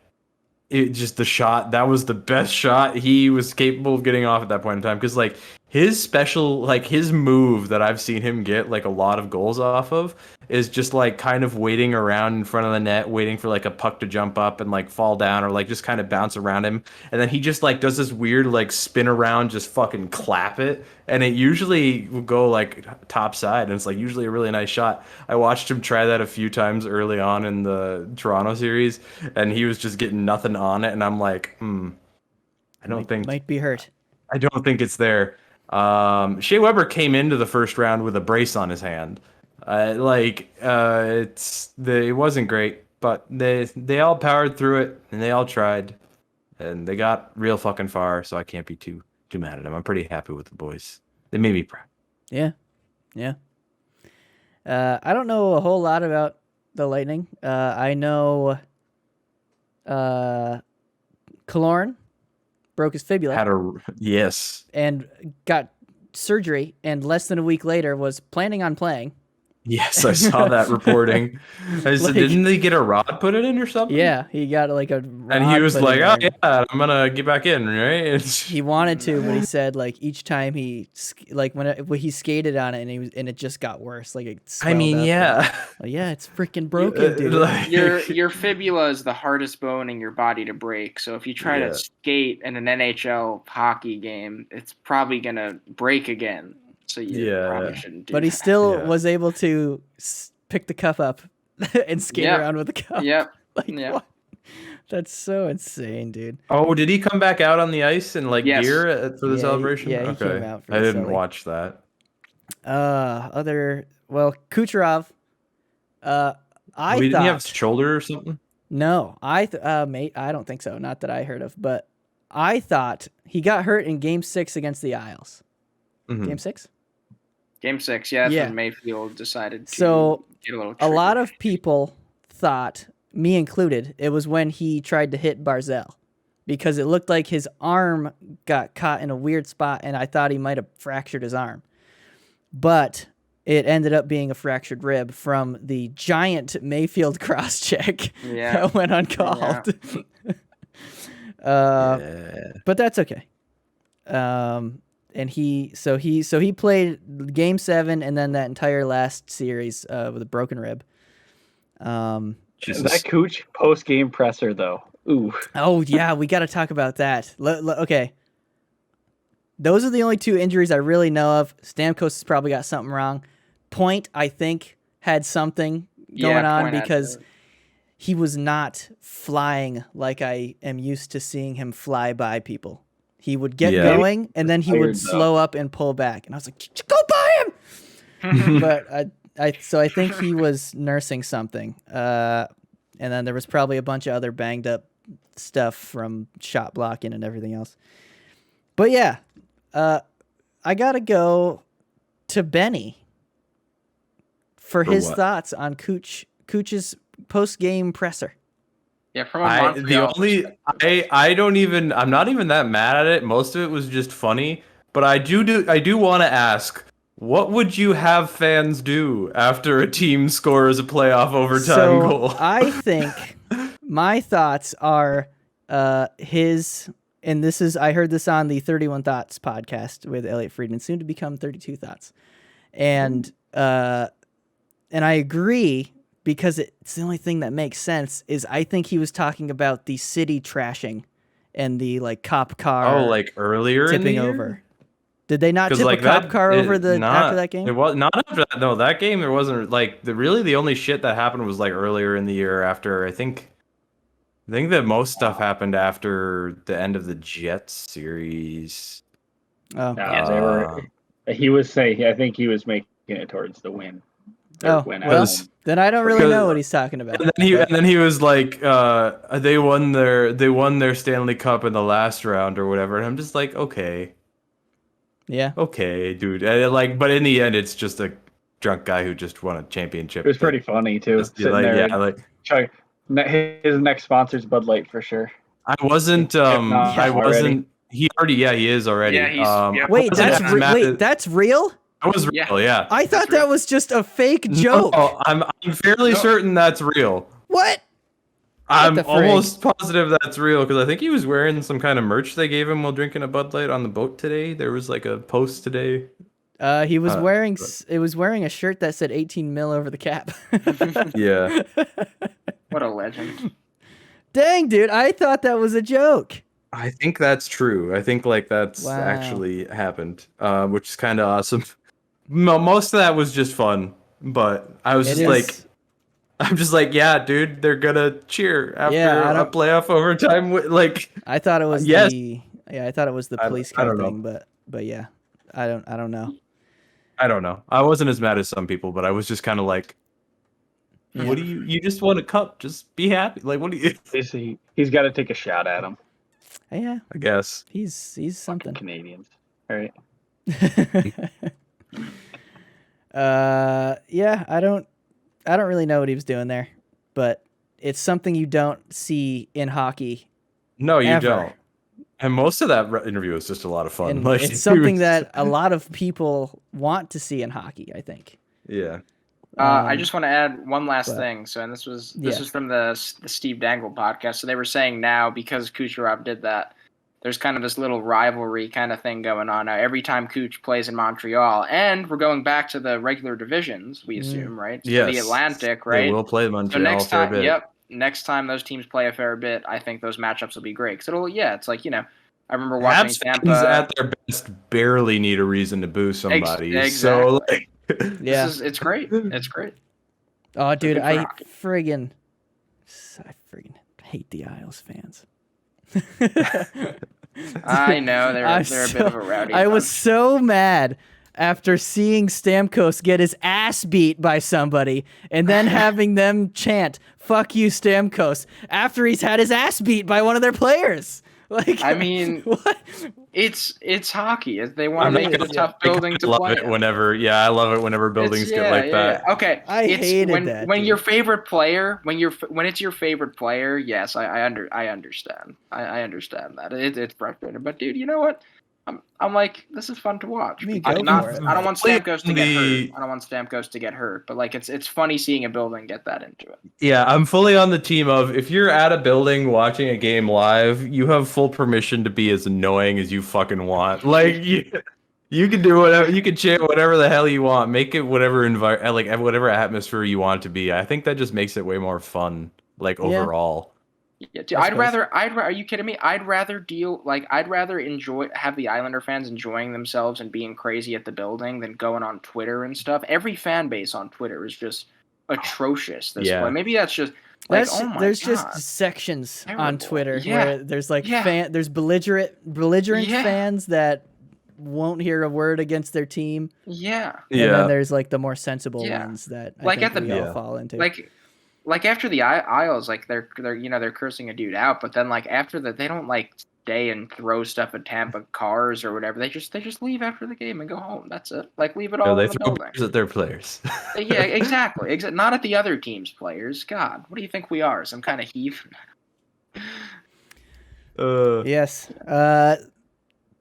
it just the shot that was the best shot he was capable of getting off at that point in time. Because like his special, like his move that I've seen him get like a lot of goals off of is just like kind of waiting around in front of the net, waiting for like a puck to jump up and like fall down or like just kind of bounce around him. And then he just like does this weird like spin around, just fucking clap it. And it usually will go like top side. And it's like usually a really nice shot. I watched him try that a few times early on in the Toronto series and he was just getting nothing on it. And I'm like, I don't think Might be hurt. I don't think it's there. Shea Weber came into the first round with a brace on his hand. It wasn't great, but they all powered through it and they all tried. and they got real fucking far, so I can't be too mad at them. I'm pretty happy with the boys. They made me proud. Yeah. I don't know a whole lot about the Lightning. I know Killorn broke his fibula. Yes. And got surgery, and less than a week later was planning on playing. Yes, I saw that reporting. I said, didn't they get a rod put in or something? Yeah, he got like a rod and he was put like, in "Oh there. yeah, I'm gonna get back in, right?" He wanted to, but he said like each time he when he skated on it, and it just got worse. Like it. I mean, yeah, yeah, it's freaking broken, dude. Like- Your fibula is the hardest bone in your body to break. So if you try to skate in an NHL hockey game, it's probably gonna break again. So you probably shouldn't do But he that. still was able to pick the cup up and skate around with the cup. Yep. Like, what? That's so insane, dude. Oh, did he come back out on the ice in like gear for the celebration? He came out for I the didn't watch that. Kucherov. Didn't he have shoulder or something? No, mate, I don't think so. Not that I heard of, but I thought he got hurt in Game 6 against the Isles. Mm-hmm. Game 6? Game 6, that's when Mayfield decided to get a little a lot of people thought, me included, it was when he tried to hit Barzell because it looked like his arm got caught in a weird spot, and I thought he might have fractured his arm. But it ended up being a fractured rib from the giant Mayfield cross check that went uncalled. But that's okay. And he played Game 7 and then that entire last series with a broken rib. That Cooch post-game presser, though. Ooh. Oh, yeah, we got to talk about that. Okay. Those are the only two injuries I really know of. Stamkos has probably got something wrong. Point, I think, had something going on because he was not flying like I am used to seeing him fly by people. He would get going, and then he would slow up and pull back. And I was like, go by him! But I think he was nursing something. And then there was probably a bunch of other banged up stuff from shot blocking and everything else. But yeah, I got to go to Benny for his thoughts on Cooch's post-game presser. Yeah, from a Montreal I'm not even that mad at it. Most of it was just funny, but I do want to ask, what would you have fans do after a team scores a playoff overtime goal? I think my thoughts are I heard this on the 31 Thoughts podcast with Elliot Friedman, soon to become 32 Thoughts. And I agree, because it's the only thing that makes sense, is I think he was talking about the city trashing and the like cop car. Oh, like earlier tipping in the year? Over. Did they not tip like a cop car over after that game? It was not after that. No, that game there wasn't like the only shit that happened was like earlier in the year after I think that most stuff happened after the end of the Jets series. Oh, he was saying, I think he was making it towards the win. Then I don't really know what he's talking about. And then he was like, they won their Stanley Cup in the last round or whatever, and I'm just like, okay. Yeah. Okay, dude. But in the end, it's just a drunk guy who just won a championship. It was pretty funny too. His next sponsor's Bud Light for sure. I wasn't. He is already. Yeah, wait, that's real? That was real. Yeah. I thought that was just a fake joke. No, I'm fairly certain that's real. What? I'm almost positive that's real because I think he was wearing some kind of merch they gave him while drinking a Bud Light on the boat today. There was like a post today. He was wearing a shirt that said 18 mil over the cap. Yeah. What a legend. Dang, dude, I thought that was a joke. I think that's true. I think that's actually happened, which is kind of awesome. Most of that was just fun, but I was I'm just like, yeah, dude, they're gonna cheer after a playoff overtime. I thought it was I thought it was the police car thing, but yeah, I don't know. I don't know. I wasn't as mad as some people, but I was just kind of like, what do you just want a cup? Just be happy. Like, what do you? He's got to take a shot at him. Yeah, I guess. he's Fucking something. Canadians. All right. Yeah, I don't really know what he was doing there, but it's something you don't see in hockey. No, you ever. don't. And most of that interview was just a lot of fun. And Like, it's something was- that a lot of people want to see in hockey, I think. Yeah. I just want to add one last but- thing. So, and this was Yeah. from the Steve Dangle podcast. So they were saying now because Kucherov did that, there's kind of this little rivalry kind of thing going on now. Every time Kuch plays in Montreal, and we're going back to the regular divisions, we assume, right? So Yes. the Atlantic, They right? will play So Montreal next a fair time, bit. next time those teams play a fair bit, I think those matchups will be great. So it's like, I remember watching Habs Tampa. fans at their best barely need a reason to boo somebody. So, exactly. like, Yeah. It's great. It's great. Oh, dude, good for I hockey. friggin' hate the Isles fans. I know they're I'm a bit of a rowdy. I was bunch. so mad after seeing Stamkos get his ass beat by somebody and then having them chant "fuck you, Stamkos" after he's had his ass beat by one of their players. Like, I mean, what? it's hockey. They want I to make hate it a it. tough building to love play. it in. whenever. Yeah, I love it whenever buildings get like that. Yeah. Okay, I it's hated that, when dude. your favorite player, when it's your favorite player. Yes, I understand. I understand that it's frustrating. But dude, you know what? I'm like, this is fun to watch. I mean, because go for it. I don't want Play Stamkos to get the- hurt. I don't want Stamkos to get hurt. But like, it's funny seeing a building get that into it. Yeah, I'm fully on the team of if you're at a building watching a game live, you have full permission to be as annoying as you fucking want. Like you can do whatever, you can chant whatever the hell you want, make it whatever whatever atmosphere you want it to be. I think that just makes it way more fun, like Yeah. overall. Yeah, dude, I suppose. are you kidding me? I'd rather have the Islander fans enjoying themselves and being crazy at the building than going on Twitter and stuff. Every fan base on Twitter is just atrocious this Yeah. point. Maybe that's just like, That's, oh my there's God. just sections on Terrible. Twitter Yeah. where there's like Yeah. there's belligerent Yeah. fans that won't hear a word against their team. Yeah. And then Yeah. there's like the more sensible Yeah. ones that I Like think at the- we all Yeah. fall into. Like after the Isles, like they're they're cursing a dude out, but then like after that they don't like stay and throw stuff at Tampa cars or whatever. They just leave after the game and go home. That's it. Like leave it all No, in they the throw building. beers at their players. Yeah, exactly. Not at the other team's players. God, what do you think we are? Some kind of heathen? Yes.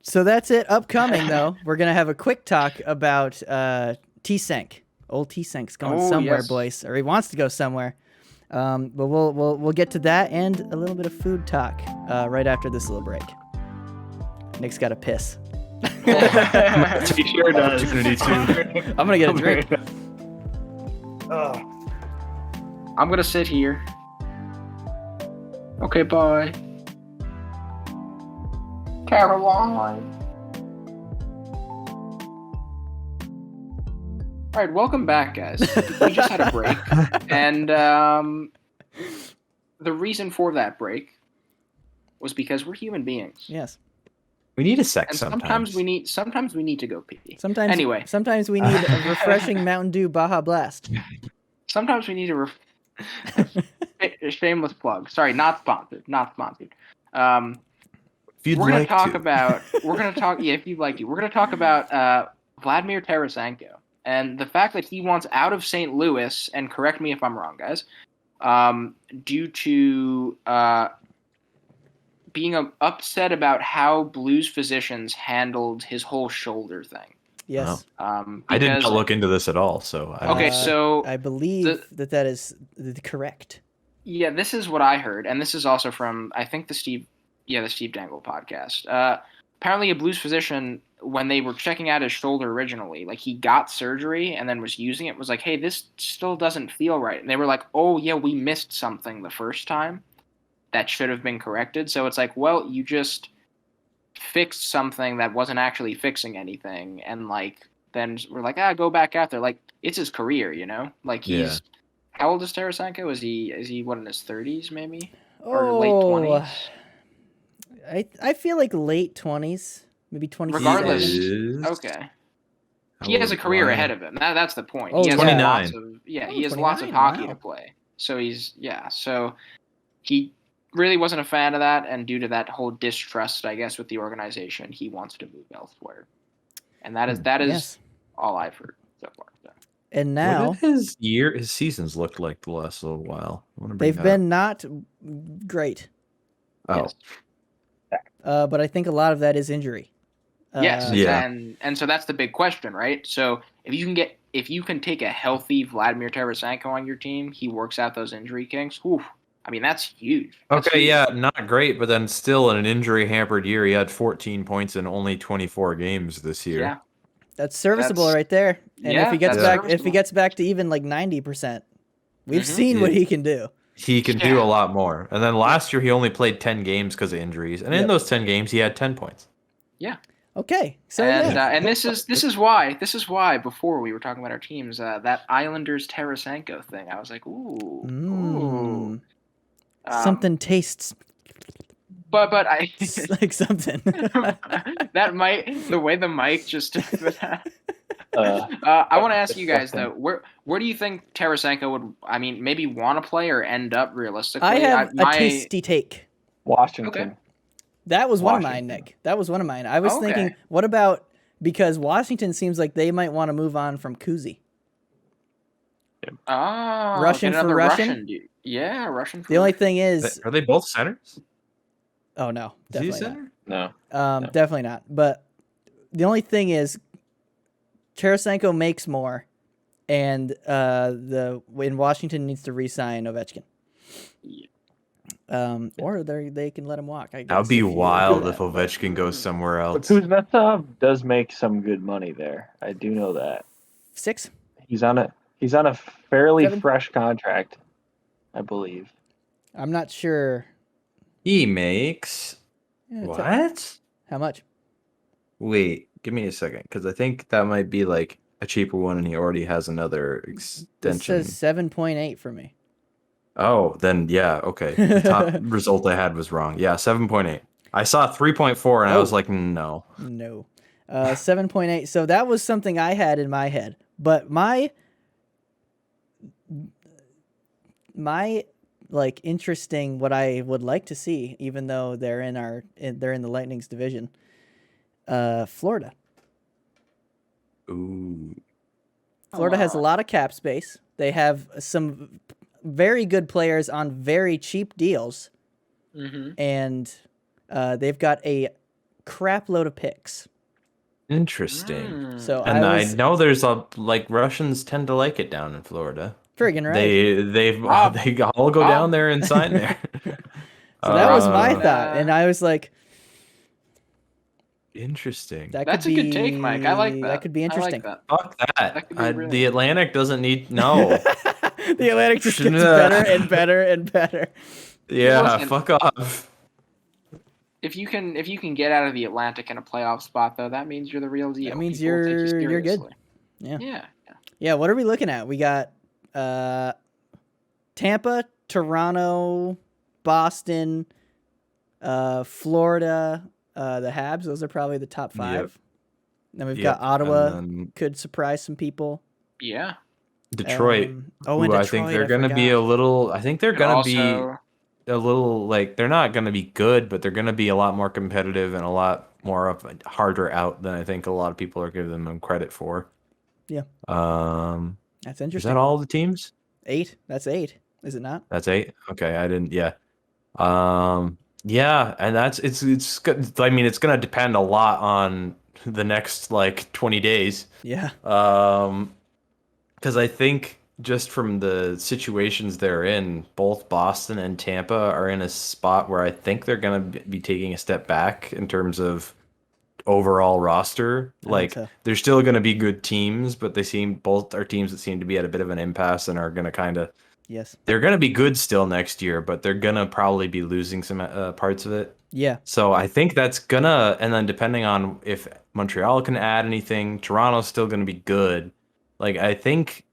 So that's it. Upcoming though, we're gonna have a quick talk about T-Senk. Old T-Senk's going Oh, somewhere, yes. boys, or he wants to go somewhere. But we'll get to that and a little bit of food talk right after this little break. Nick's got to piss. He sure does. Opportunity too. I'm gonna get a drink. I'm gonna sit here. Okay, bye. Caroline. All right, welcome back, guys. We just had a break, and the reason for that break was because we're human beings, Yes. We need a sex and sometimes. sometimes we need to go pee. Sometimes we need a refreshing Mountain Dew Baja Blast. Sometimes we need a shameless plug. Sorry, not sponsored. Not sponsored. If you'd We're gonna like talk to. about. We're gonna talk. Yeah, if you'd like to. We're gonna talk about Vladimir Tarasenko and the fact that he wants out of St. Louis. And correct me if I'm wrong, guys. Due to being upset about how Blues physicians handled his whole shoulder thing. Yes. I did Because- not look into this at all, so I Okay, don't- so I believe that is correct. yeah, this is what I heard, and this is also from I think the Steve Dangle podcast. Apparently, a Blues physician, when they were checking out his shoulder originally, like he got surgery and then was using it, was like, "Hey, this still doesn't feel right," and they were like, "Oh yeah, we missed something the first time that should have been corrected." So it's like, well, you just fixed something that wasn't actually fixing anything, and like then we're like, go back out there. Like it's his career, you know. Like he's. Yeah. How old is Tarasenko? Is he what, in his 30s maybe? Or late 20s? I feel like late 20s, maybe 27. Regardless. Is- Okay. He has a career ahead of him. That's the point. Oh, he has 29. lots of Oh, he has lots of 29, hockey wow. to play. So so he really wasn't a fan of that, and due to that whole distrust, I guess, with the organization, he wants to move elsewhere. And that is Yes. all I've heard so far. So. And What now did his seasons looked like the last little while? I wanna bring they've that been not great. up. Yes. But I think a lot of that is injury. Yes, Yeah. and so that's the big question, right? So if you can take a healthy Vladimir Tarasenko on your team, he works out those injury kinks. Whew, I mean, that's huge. That's Okay, huge. yeah, not great, but then still in an injury hampered year, he had 14 points in only 24 games this year. Yeah. That's serviceable That's- right there. And yeah, if he gets that's back, if he serviceable. gets back to even like 90%, we've Mhm. seen what Yeah. he can do. He can do Yeah. a lot more. And then last year he only played 10 games because of injuries, and in Yep. those 10 games he had 10 points. Okay, so and yeah, and this is why before we were talking about our teams, that Islanders Tarasenko thing, I was like, ooh, ooh. Something tastes But I like something. that might the way the mic just took that. Uh, I want to ask you guys though, where do you think Tarasenko would? I mean, maybe want to play or end up realistically? I have a tasty take. Washington. Okay. That was one of mine, Washington. Nick. That was one of mine. I was Okay. thinking, what about, because Washington seems like they might want to move on from Kuzi. Oh, Russian get for another Russian? dude. Yeah, Russian. For The only thing is, Are they both centers? oh no, Is he a definitely not. center? no. Definitely not. But the only thing is, Tarasenko makes more, and in Washington needs to re-sign Ovechkin. Yeah. Or they can let him walk. I guess, That would be if you do wild that. if Ovechkin goes somewhere But else. Kuznetsov does make some good money there. I do know that. 6. He's on a fairly 7? fresh contract, I believe. I'm not sure. He makes Yeah, what? How much? Wait, give me a second, because I think that might be like a cheaper one, and he already has another This extension. says 7.8 for me. Oh, then yeah, okay. The top result I had was wrong. Yeah, 7.8. I saw 3.4, and I was Oh. like, no. No. 7.8. So that was something I had in my head. But my like interesting, what I would like to see, even though they're in the Lightning's division, Florida. Ooh. Florida has a lot of cap space. They have some very good players on very cheap deals, Mm-hmm. and they've got a crap load of picks. Interesting. So And I I was know there's like Russians tend to like it down in Florida. friggin' right. They Bob. all go down Bob. there and sign there. So that was my Uh, thought, and I was like, Interesting. that That's could a be good take, Mike. I like that. That could be interesting. I like Fuck that. That could be really The Atlantic doesn't need no. The Atlantic just gets Nah. better and better and better. Yeah, Listen. fuck off. If you can get out of the Atlantic in a playoff spot, though, that means you're the real deal. That means People will take you you're good. seriously. Yeah. Yeah. Yeah, what are we looking at? We got Tampa, Toronto, Boston, Florida, the Habs. Those are probably the top 5. Yep. Then we've Yep, got Ottawa. and then Could surprise some people. Yeah. Detroit. And who Detroit. I think they're gonna be a little. I think they're And gonna also, be a little like they're not gonna be good, but they're gonna be a lot more competitive and a lot more of a harder out than I think a lot of people are giving them credit for. Yeah. Is That's interesting. that all the teams? 8. That's 8. Is it not? That's 8. Okay, I didn't. Yeah. Yeah, and it's good. I mean, it's gonna depend a lot on the next like 20 days. Yeah. Because I think just from the situations they're in, both Boston and Tampa are in a spot where I think they're going to be taking a step back in terms of overall roster. Like, so. they're still going to be good teams, but both are teams that seem to be at a bit of an impasse and are going to Yes. they're going to be good still next year, but they're going to probably be losing some parts of it. Yeah. So I think that's gonna, and then depending on if Montreal can add anything, Toronto's still gonna be good. Like I think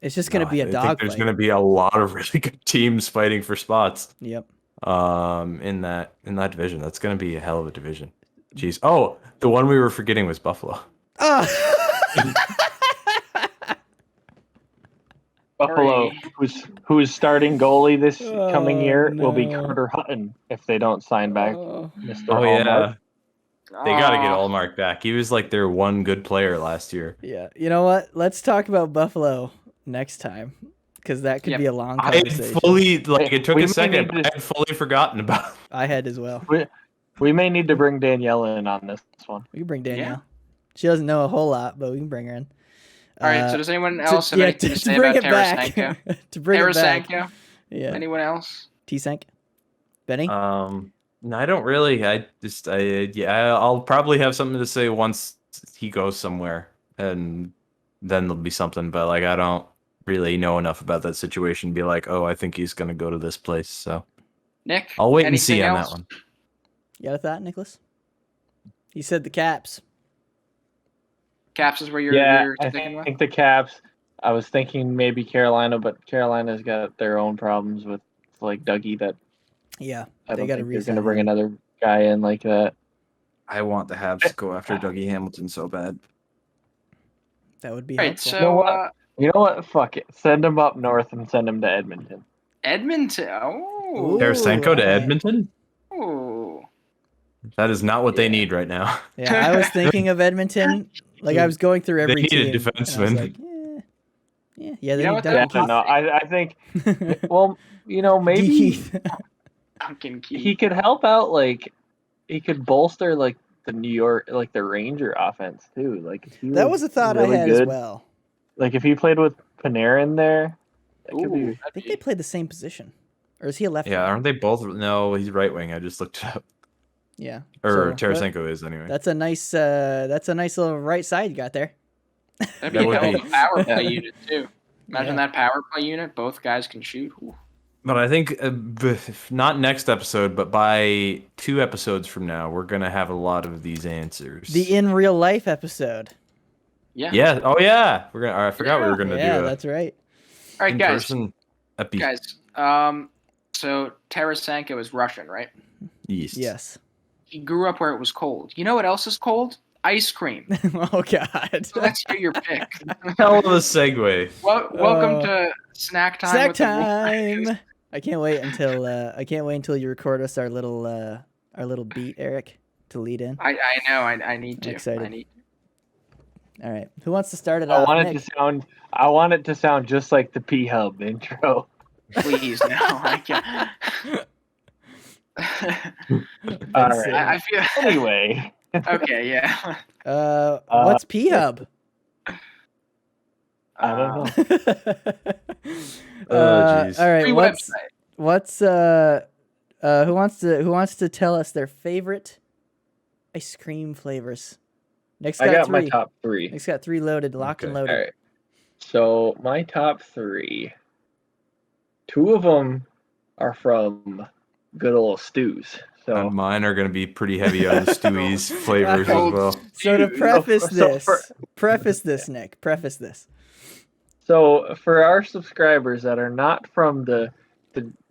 It's just going to be a I think dogfight. there's gonna be a lot of really good teams fighting for spots. Yep. In that division, that's gonna be a hell of a division. Jeez. Oh, the one we were forgetting was Buffalo. Buffalo, Sorry. who's starting goalie this coming year will be no. Carter Hutton if they don't sign back Mr. Oh Hallmark. yeah, they got to get Allmark back. He was like their one good player last year. Yeah. You know what? Let's talk about Buffalo next time because that could be a long I had conversation. it took We a may second. need to- I had fully forgotten about. I had as well. We may need to bring Danielle in on this one. We can bring Danielle. She doesn't know a whole lot, but we can bring her in. All right. So does anyone else have anything to say bring about it back. Tarasenko? To bring it back. Tarasenko? Yeah. Anyone else? T-Sank? Benny? No, I don't really. I'll probably have something to say once he goes somewhere, and then there'll be something. But like, I don't really know enough about that situation to be like, oh, I think he's gonna go to this place. So Nick? I'll wait and see anything on else? that one. You got a thought, Nicholas? He said the Caps. Caps is where you're I sticking with? think the Caps. I was thinking maybe Carolina, but Carolina's got their own problems with like Dougie. That Yeah, I they don't got to think they're resign going to bring him. another guy in like that. I want the Habs to go after Dougie Hamilton so bad. That would be All right. helpful. So You know what? You know what? Fuck it. Send him up north and send him to Edmonton. Edmonton. Ooh. Tarasenko to alright. Edmonton? Oh. That is not what they need right now. Yeah, I was thinking of Edmonton. Like I was going through every They need team. a and I was defenseman. like, yeah. They You know need what, Duncan Yeah, no, I think. Well, maybe Keith. Duncan Keith. he could help out. Like, he could bolster like the New York, like the Ranger offense too. Like, if he That was a thought really I had as good, well. Like, if he played with Panarin there, that could Ooh, be. I think they played the same position. Or is he a left Yeah, winger? aren't they both? No, he's right wing. I just looked it up. Yeah. Or So, Tarasenko is anyway. That's a nice little right side you got there. That'd That be a would hell be- of a power play unit too. Imagine Yeah. that power play unit. Both guys can shoot. Ooh. But I think not next episode, but by 2 episodes from now, we're gonna have a lot of these answers. The in real life episode. Yeah. Yeah. Oh yeah. We're gonna. I forgot we were gonna Yeah, do a that's right. All right, guys. in-person epi. Guys. So Tarasenko is Russian, right? East. Yes. He grew up where it was cold. You know what else is cold? Ice cream. Oh God. So let's hear your pick. Hell of a segue. Welcome to snack time. Snack with the time. Wolfpackers. I can't wait until you record us our little beat, Eric, to lead in. I know. I need to. Excited. I need. All right. Who wants to start it I off? want it Nick? to sound just like the P Hub intro. Please no. I can't. All That's right. I feel. Anyway, Okay. Yeah. What's P Hub? I don't know. jeez. All right. Free What's who wants to tell us their favorite ice cream flavors? Nick's got I got three. my top 3. Nick's got 3 loaded, locked and Okay. loaded. All right. So my top 3. 2 of them are from good old Stews. So And mine are gonna be pretty heavy on the Stewie's flavors as well. So to preface So this, Nick, preface this. So for our subscribers that are not from the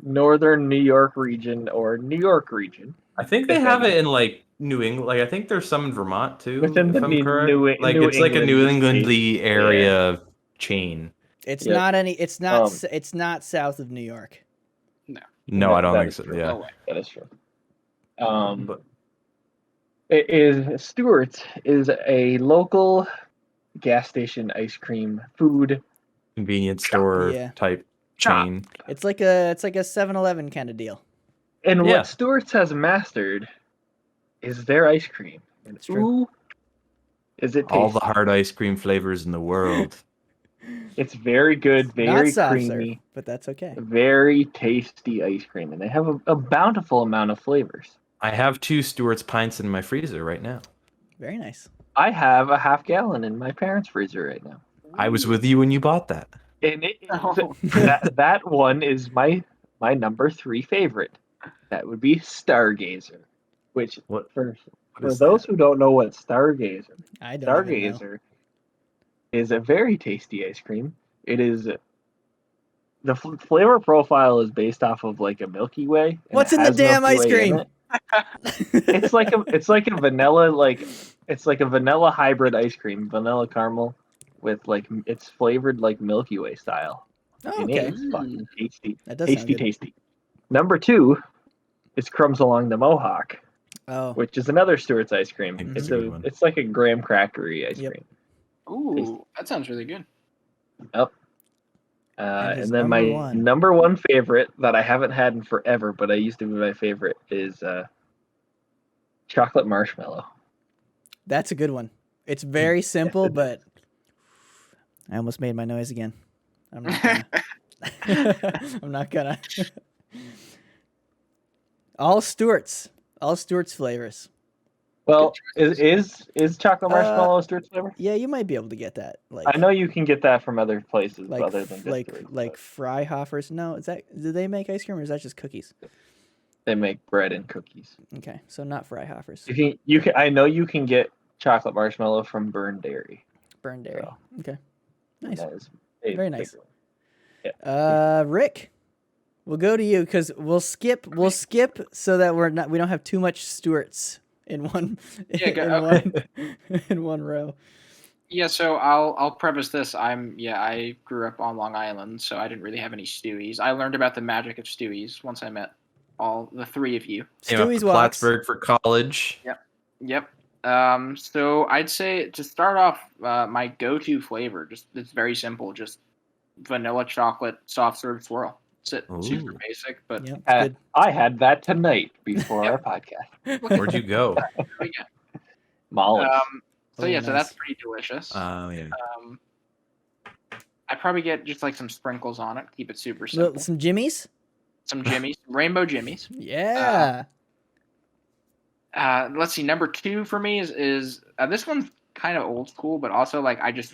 northern New York region or New York region, I think they have it in like New England. Like I think there's some in Vermont too. Within if the I'm New- correct. New- like New it's like a New England Englandly area chain. It's Yep. not any. It's not. It's not south of New York. No, I don't That think is so. true. Yeah. No way. that is true. But It is Stewart's is a local gas station ice cream food. convenience store Yeah. type chain. It's like a 7-Eleven kind of deal. And Yeah. what Stewart's has mastered is their ice cream. And It's true. ooh, is it tasty. All the hard ice cream flavors in the world. It's very good, Not very soft creamy, serve, but that's okay. very tasty ice cream. And they have a bountiful amount of flavors. I have 2 Stewart's pints in my freezer right now. Very nice. I have a half gallon in my parents' freezer right now. I was with you when you bought that. And Oh. that one is my number 3 favorite. That would be Stargazer. Which What for is those who don't know what Stargazer I don't even know. Stargazer is a very tasty ice cream. It is the flavor profile is based off of like a Milky Way. and What's it in the has damn Milky ice Way in cream? it. It's like a vanilla hybrid ice cream, vanilla caramel with like it's flavored like Milky Way style. Oh, It okay. is fucking tasty. That does sound good. Tasty. Number 2 is Crumbs Along the Mohawk, Oh, which is another Stewart's ice cream. think It's that's a good one. it's like a graham crackery ice Yep. cream. Ooh, that sounds really good. And his And then number my one. number 1 favorite that I haven't had in forever, but I used to be my favorite is chocolate marshmallow. that's a good one. It's very simple, but I almost made my noise again. I'm not gonna. I'm not gonna. All Stewart's flavors. Well, is chocolate marshmallow Stewart's flavor? Yeah, you might be able to get that. Like I know you can get that from other places, like other than just Stewart's, like but Freihofer's. No, do they make ice cream or is that just cookies? they make bread and cookies. Okay, so not Freihofer's. You can. I know you can get chocolate marshmallow from Burned Dairy. Burned dairy. So, Okay, nice. That is Very nice. big one. Rick, we'll go to you because we'll skip so that we don't have too much Stewart's in one in one row. Yeah, so I'll preface this. I grew up on Long Island, so I didn't really have any Stewies. I learned about the magic of Stewies once I met all the 3 of you. Came up to Stewie's Walks. Plattsburgh for college. Yep. So I'd say to start off, my go-to flavor, it's very simple, just vanilla chocolate soft serve swirl. It's super Ooh. basic, but Yep, it's good. I had that tonight before our podcast. Where'd you go? Molly's. So Oh, yeah, so that's nice. pretty delicious. Yeah. I probably get just like some sprinkles on it, keep it super simple. Some Jimmy's. Some Jimmy's, rainbow Jimmy's. Yeah. Let's see. Number 2 for me is this one's kind of old school, but also like I don't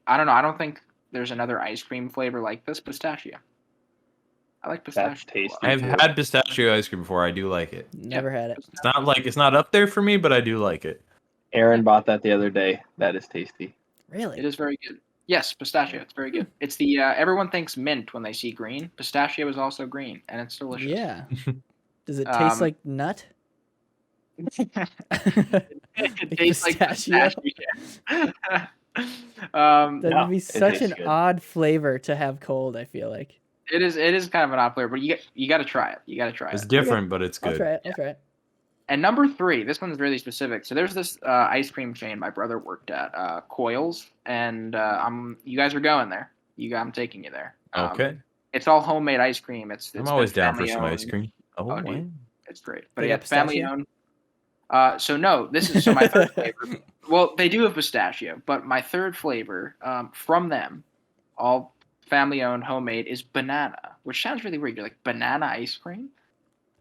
know. I don't think there's another ice cream flavor like this. Pistachio. I like pistachio. That's tasty. I've had pistachio ice cream before. I do like it. Never had it. It's not up there for me, but I do like it. Aaron bought that the other day. That is tasty. Really? It is very good. Yes, pistachio. It's very good. It's the everyone thinks mint when they see green. Pistachio is also green, and it's delicious. Yeah. Does it taste like nut? It tastes like Pistachio? pistachio. That No, would be it such tastes an good. odd flavor to have cold, I feel like. It is kind of an odd flavor, but you got to try it. You got to try It's it. different, but it's I'll good. try it. I'll try it. And number 3, this one's really specific. So there's this ice cream chain my brother worked at, Coils, and you guys are going there. I'm taking you there. Okay. It's all homemade ice cream. It's I'm always been down for family some owned. ice cream. Oh, Oh, dude. wow. It's great. But They yeah, got it's family pistachio? owned. So no, this is my third flavor. Well, they do have pistachio, but my third flavor from them, all family owned, homemade, is banana, which sounds really weird. You're like, banana ice cream?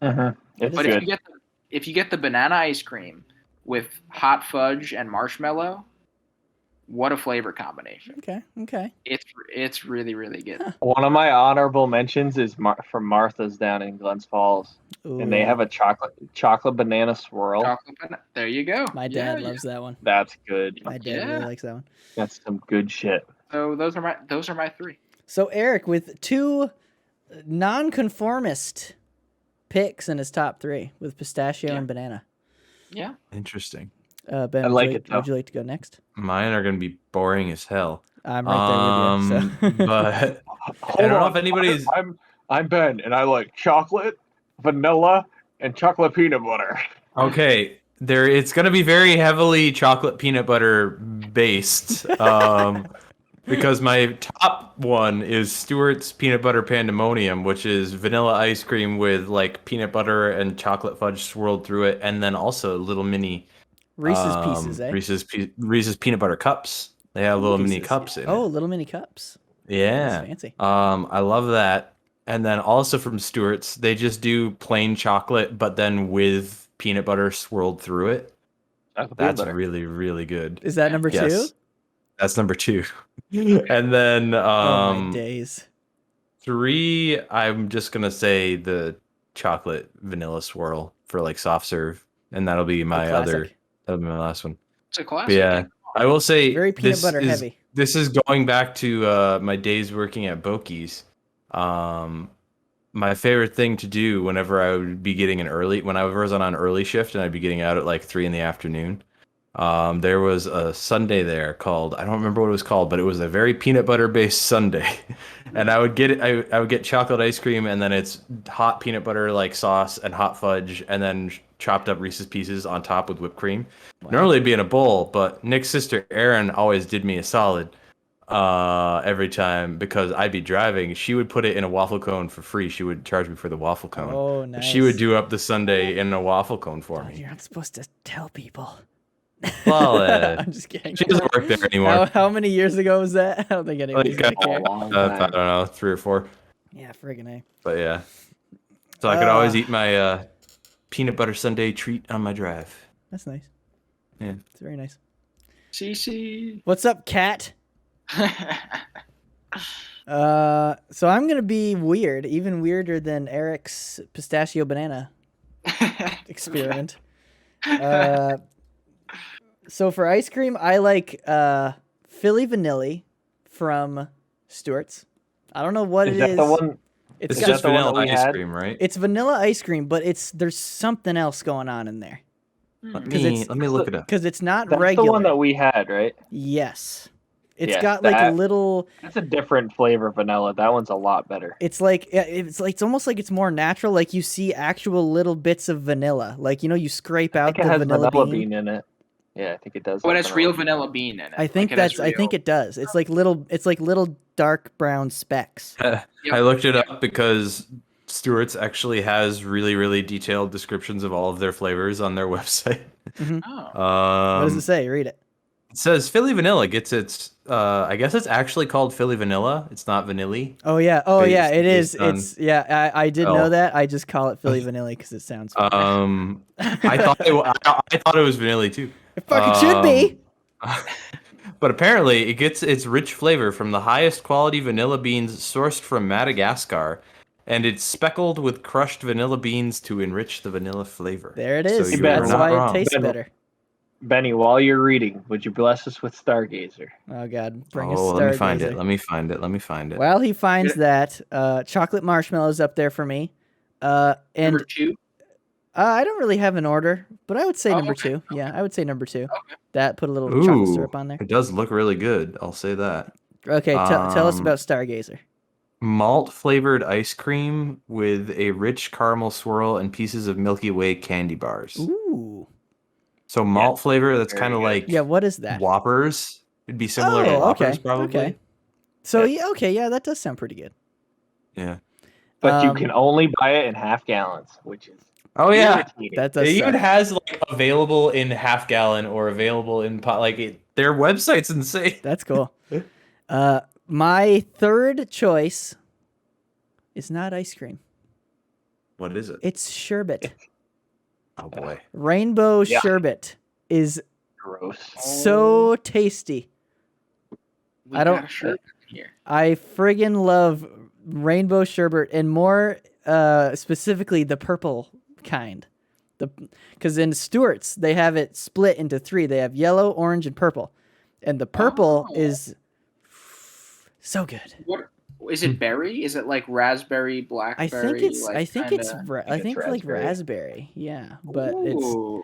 It's But good. if you get the banana ice cream with hot fudge and marshmallow, what a flavor combination! Okay. It's really really good. One of my honorable mentions is from Martha's down in Glens Falls, Ooh, and they have a chocolate banana swirl. Chocolate banana. There you go. My dad loves that one. That's good. My dad really likes that one. That's some good shit. So those are my 3. So Eric with 2 non-conformist picks in his top 3 with pistachio and banana. Yeah. Interesting. Ben, I like it, though. would you like to go next? Mine are going to be boring as hell. I'm right there with you. So. But I don't know if anybody's. I'm Ben, and I like chocolate, vanilla, and chocolate peanut butter. Okay, it's going to be very heavily chocolate peanut butter based. Because my top one is Stewart's Peanut Butter Pandemonium, which is vanilla ice cream with like peanut butter and chocolate fudge swirled through it, and then also little mini Reese's Pieces, eh? Reese's peanut butter cups. They have little mini Pieces. cups in Oh, it. little mini cups. Yeah. That's fancy. I love that. And then also from Stewart's, they just do plain chocolate, but then with peanut butter swirled through it. That's really, really good. Is that number 2? Yes. That's number 2. And then Oh my days. 3, I'm just gonna say the chocolate vanilla swirl for like soft serve, and that'll be my last one. It's a classic. But yeah, I will say Very peanut butter heavy. This is going back to my days working at Bokies. My favorite thing to do whenever I would be getting when I was on an early shift and I'd be getting out at like 3 in the afternoon, There was a sundae there called, I don't remember what it was called, but it was a very peanut butter based sundae. And I would get it, I would get chocolate ice cream, and then it's hot peanut butter like sauce and hot fudge, and then chopped up Reese's Pieces on top with whipped cream. Wow. Normally it'd be in a bowl, but Nick's sister Erin always did me a solid every time, because I'd be driving. She would put it in a waffle cone for free. She would charge me for the waffle cone. Oh, nice. She would do up the sundae in a waffle cone for Oh, me. you're not supposed to tell people. Well, I'm just kidding. she doesn't work there anymore. How many years ago was that? I don't think anybody's Like, gonna care. I don't know, 3 or 4. Yeah, friggin' A. But yeah, so I could always eat my peanut butter sundae treat on my drive. That's nice. Yeah, It's very nice. CC. What's up, Cat? So I'm gonna be weird, even weirder than Eric's pistachio banana experiment. So for ice cream, I like Philly Vanilla from Stewart's. I don't know what Is it that is. the one? it's that just the one that vanilla we ice had? cream, right? It's vanilla ice cream, but there's something else going on in there Let 'cause it's- me look it up. because it's not That's regular. the one that we had, right? Yes, it's Yes, got like a that- little. That's a different flavor of vanilla. That one's a lot better. It's like it's almost like it's more natural. Like you see actual little bits of vanilla. Like you scrape I out think it the has vanilla bean. bean in it. Yeah, I think it does. But have it's real vanilla bean in it. I think Like, it is I think real. it does. It's like little dark brown specks. I looked it up because Stewart's actually has really, really detailed descriptions of all of their flavors on their website. Oh. What does it say? Read it. It says Philly Vanilla gets its, I guess it's actually called Philly Vanilla. It's not vanilla. Oh yeah. Oh yeah. It is. based on- It's yeah. I did know Oh. that. I just call it Philly Vanilla because it sounds. Fun. I thought it was vanilla too. It fucking should be. But apparently it gets its rich flavor from the highest quality vanilla beans sourced from Madagascar, and it's speckled with crushed vanilla beans to enrich the vanilla flavor. There it is. So you That's are not why wrong. it tastes Ben- better. Benny, while you're reading, would you bless us with Stargazer? Oh god, bring us Oh, let me find it. Stargazer. Let me find it. While he finds that, chocolate marshmallows up there for me. And Number 2. I don't really have an order, but I would say Oh, number okay, 2. Yeah, I would say number 2. Okay. That put a little chocolate Ooh, syrup on there. it does look really good. I'll say that. Okay, tell us Um, about Stargazer. Malt flavored ice cream with a rich caramel swirl and pieces of Milky Way candy bars. Ooh. So malt flavor, that's very kind of good. like Yeah, what is that? Whoppers. It'd be similar to Oh, Whoppers, okay, probably. okay. So yeah, okay, yeah, that does sound pretty good. Yeah. But you Um, can only buy it in half gallons, which is Oh yeah. irritating. That does It even suck. has like available in half gallon or available in pot. Like their website's insane. That's cool. My third choice is not ice cream. What is it? It's sherbet. Oh boy. Rainbow Yeah. sherbet is gross. so tasty. We I don't- got a shirt here. I friggin' love rainbow sherbet, and more specifically the purple kind. Because in Stewart's they have it split into 3. They have yellow, orange, and purple, and the purple Oh. is so good. What is it? Berry? Is it like raspberry, blackberry? I think it's like, I think kinda... it's think it's like raspberry. raspberry. Yeah, but it's Ooh.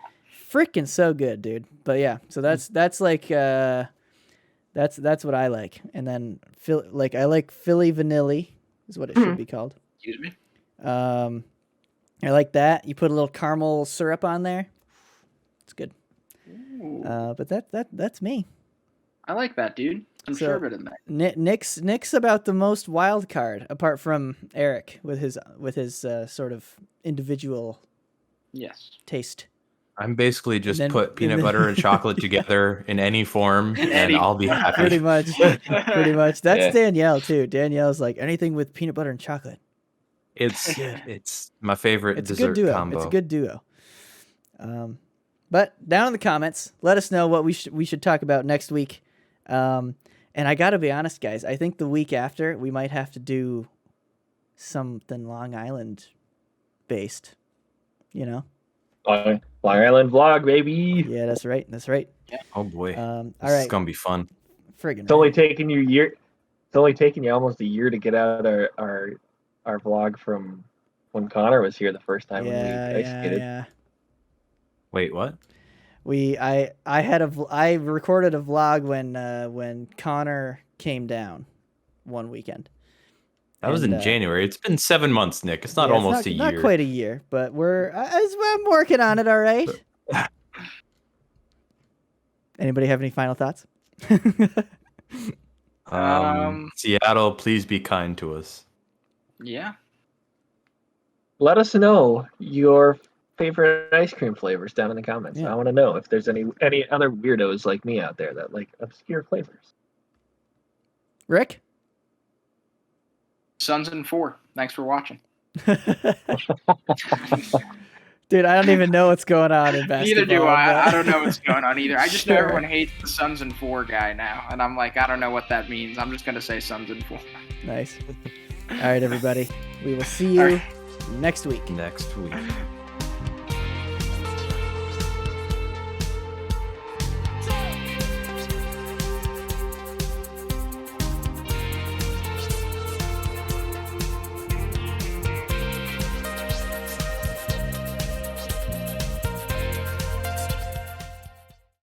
freaking so good, dude. But yeah, so that's like that's what I like. And then I like Philly Vanilla is what it should be called. Excuse me. I like that. You put a little caramel syrup on there. It's good. Ooh. But that's me. I like that, dude. Some So- sherbet in there. Nick's about the most wild card apart from Eric with his sort of individual Yes. taste. I'm basically just then- put and peanut then- butter and chocolate together in any form, and Any I'll be form. happy. Pretty much. Pretty much. That's Yeah. Danielle too. Danielle's like anything with peanut butter and chocolate. It's my favorite It's a dessert good duo. combo. It's a good duo. But down in the comments, let us know what we should talk about next week. And I gotta be honest, guys. I think the week after we might have to do something Long Island based. You know? Long Island vlog, baby. Yeah, that's right. That's right. Oh boy, All this right. is gonna be fun. Friggin' It's only taking you It's only taking you almost a year to get out our vlog from when Connor was here the first time when we yeah, ice skated. yeah. Wait, what? I recorded a vlog when Connor came down one weekend. That was in January. It's been 7 months, Nick. It's not almost a year. Not quite a year, but I'm working on it. All right. Anybody have any final thoughts? Seattle, please be kind to us. Yeah. Let us know your favorite ice cream flavors down in the comments. Yeah. I want to know if there's any other weirdos like me out there that like obscure flavors. Rick? Suns in 4. Thanks for watching. Dude, I don't even know what's going on in basketball. Neither do I. but- I don't know what's going on either. I just know Sure. everyone hates the Suns in 4 guy now, and I'm like, I don't know what that means. I'm just gonna say Suns in 4. Nice. All right, everybody. We will see you next week. Next week.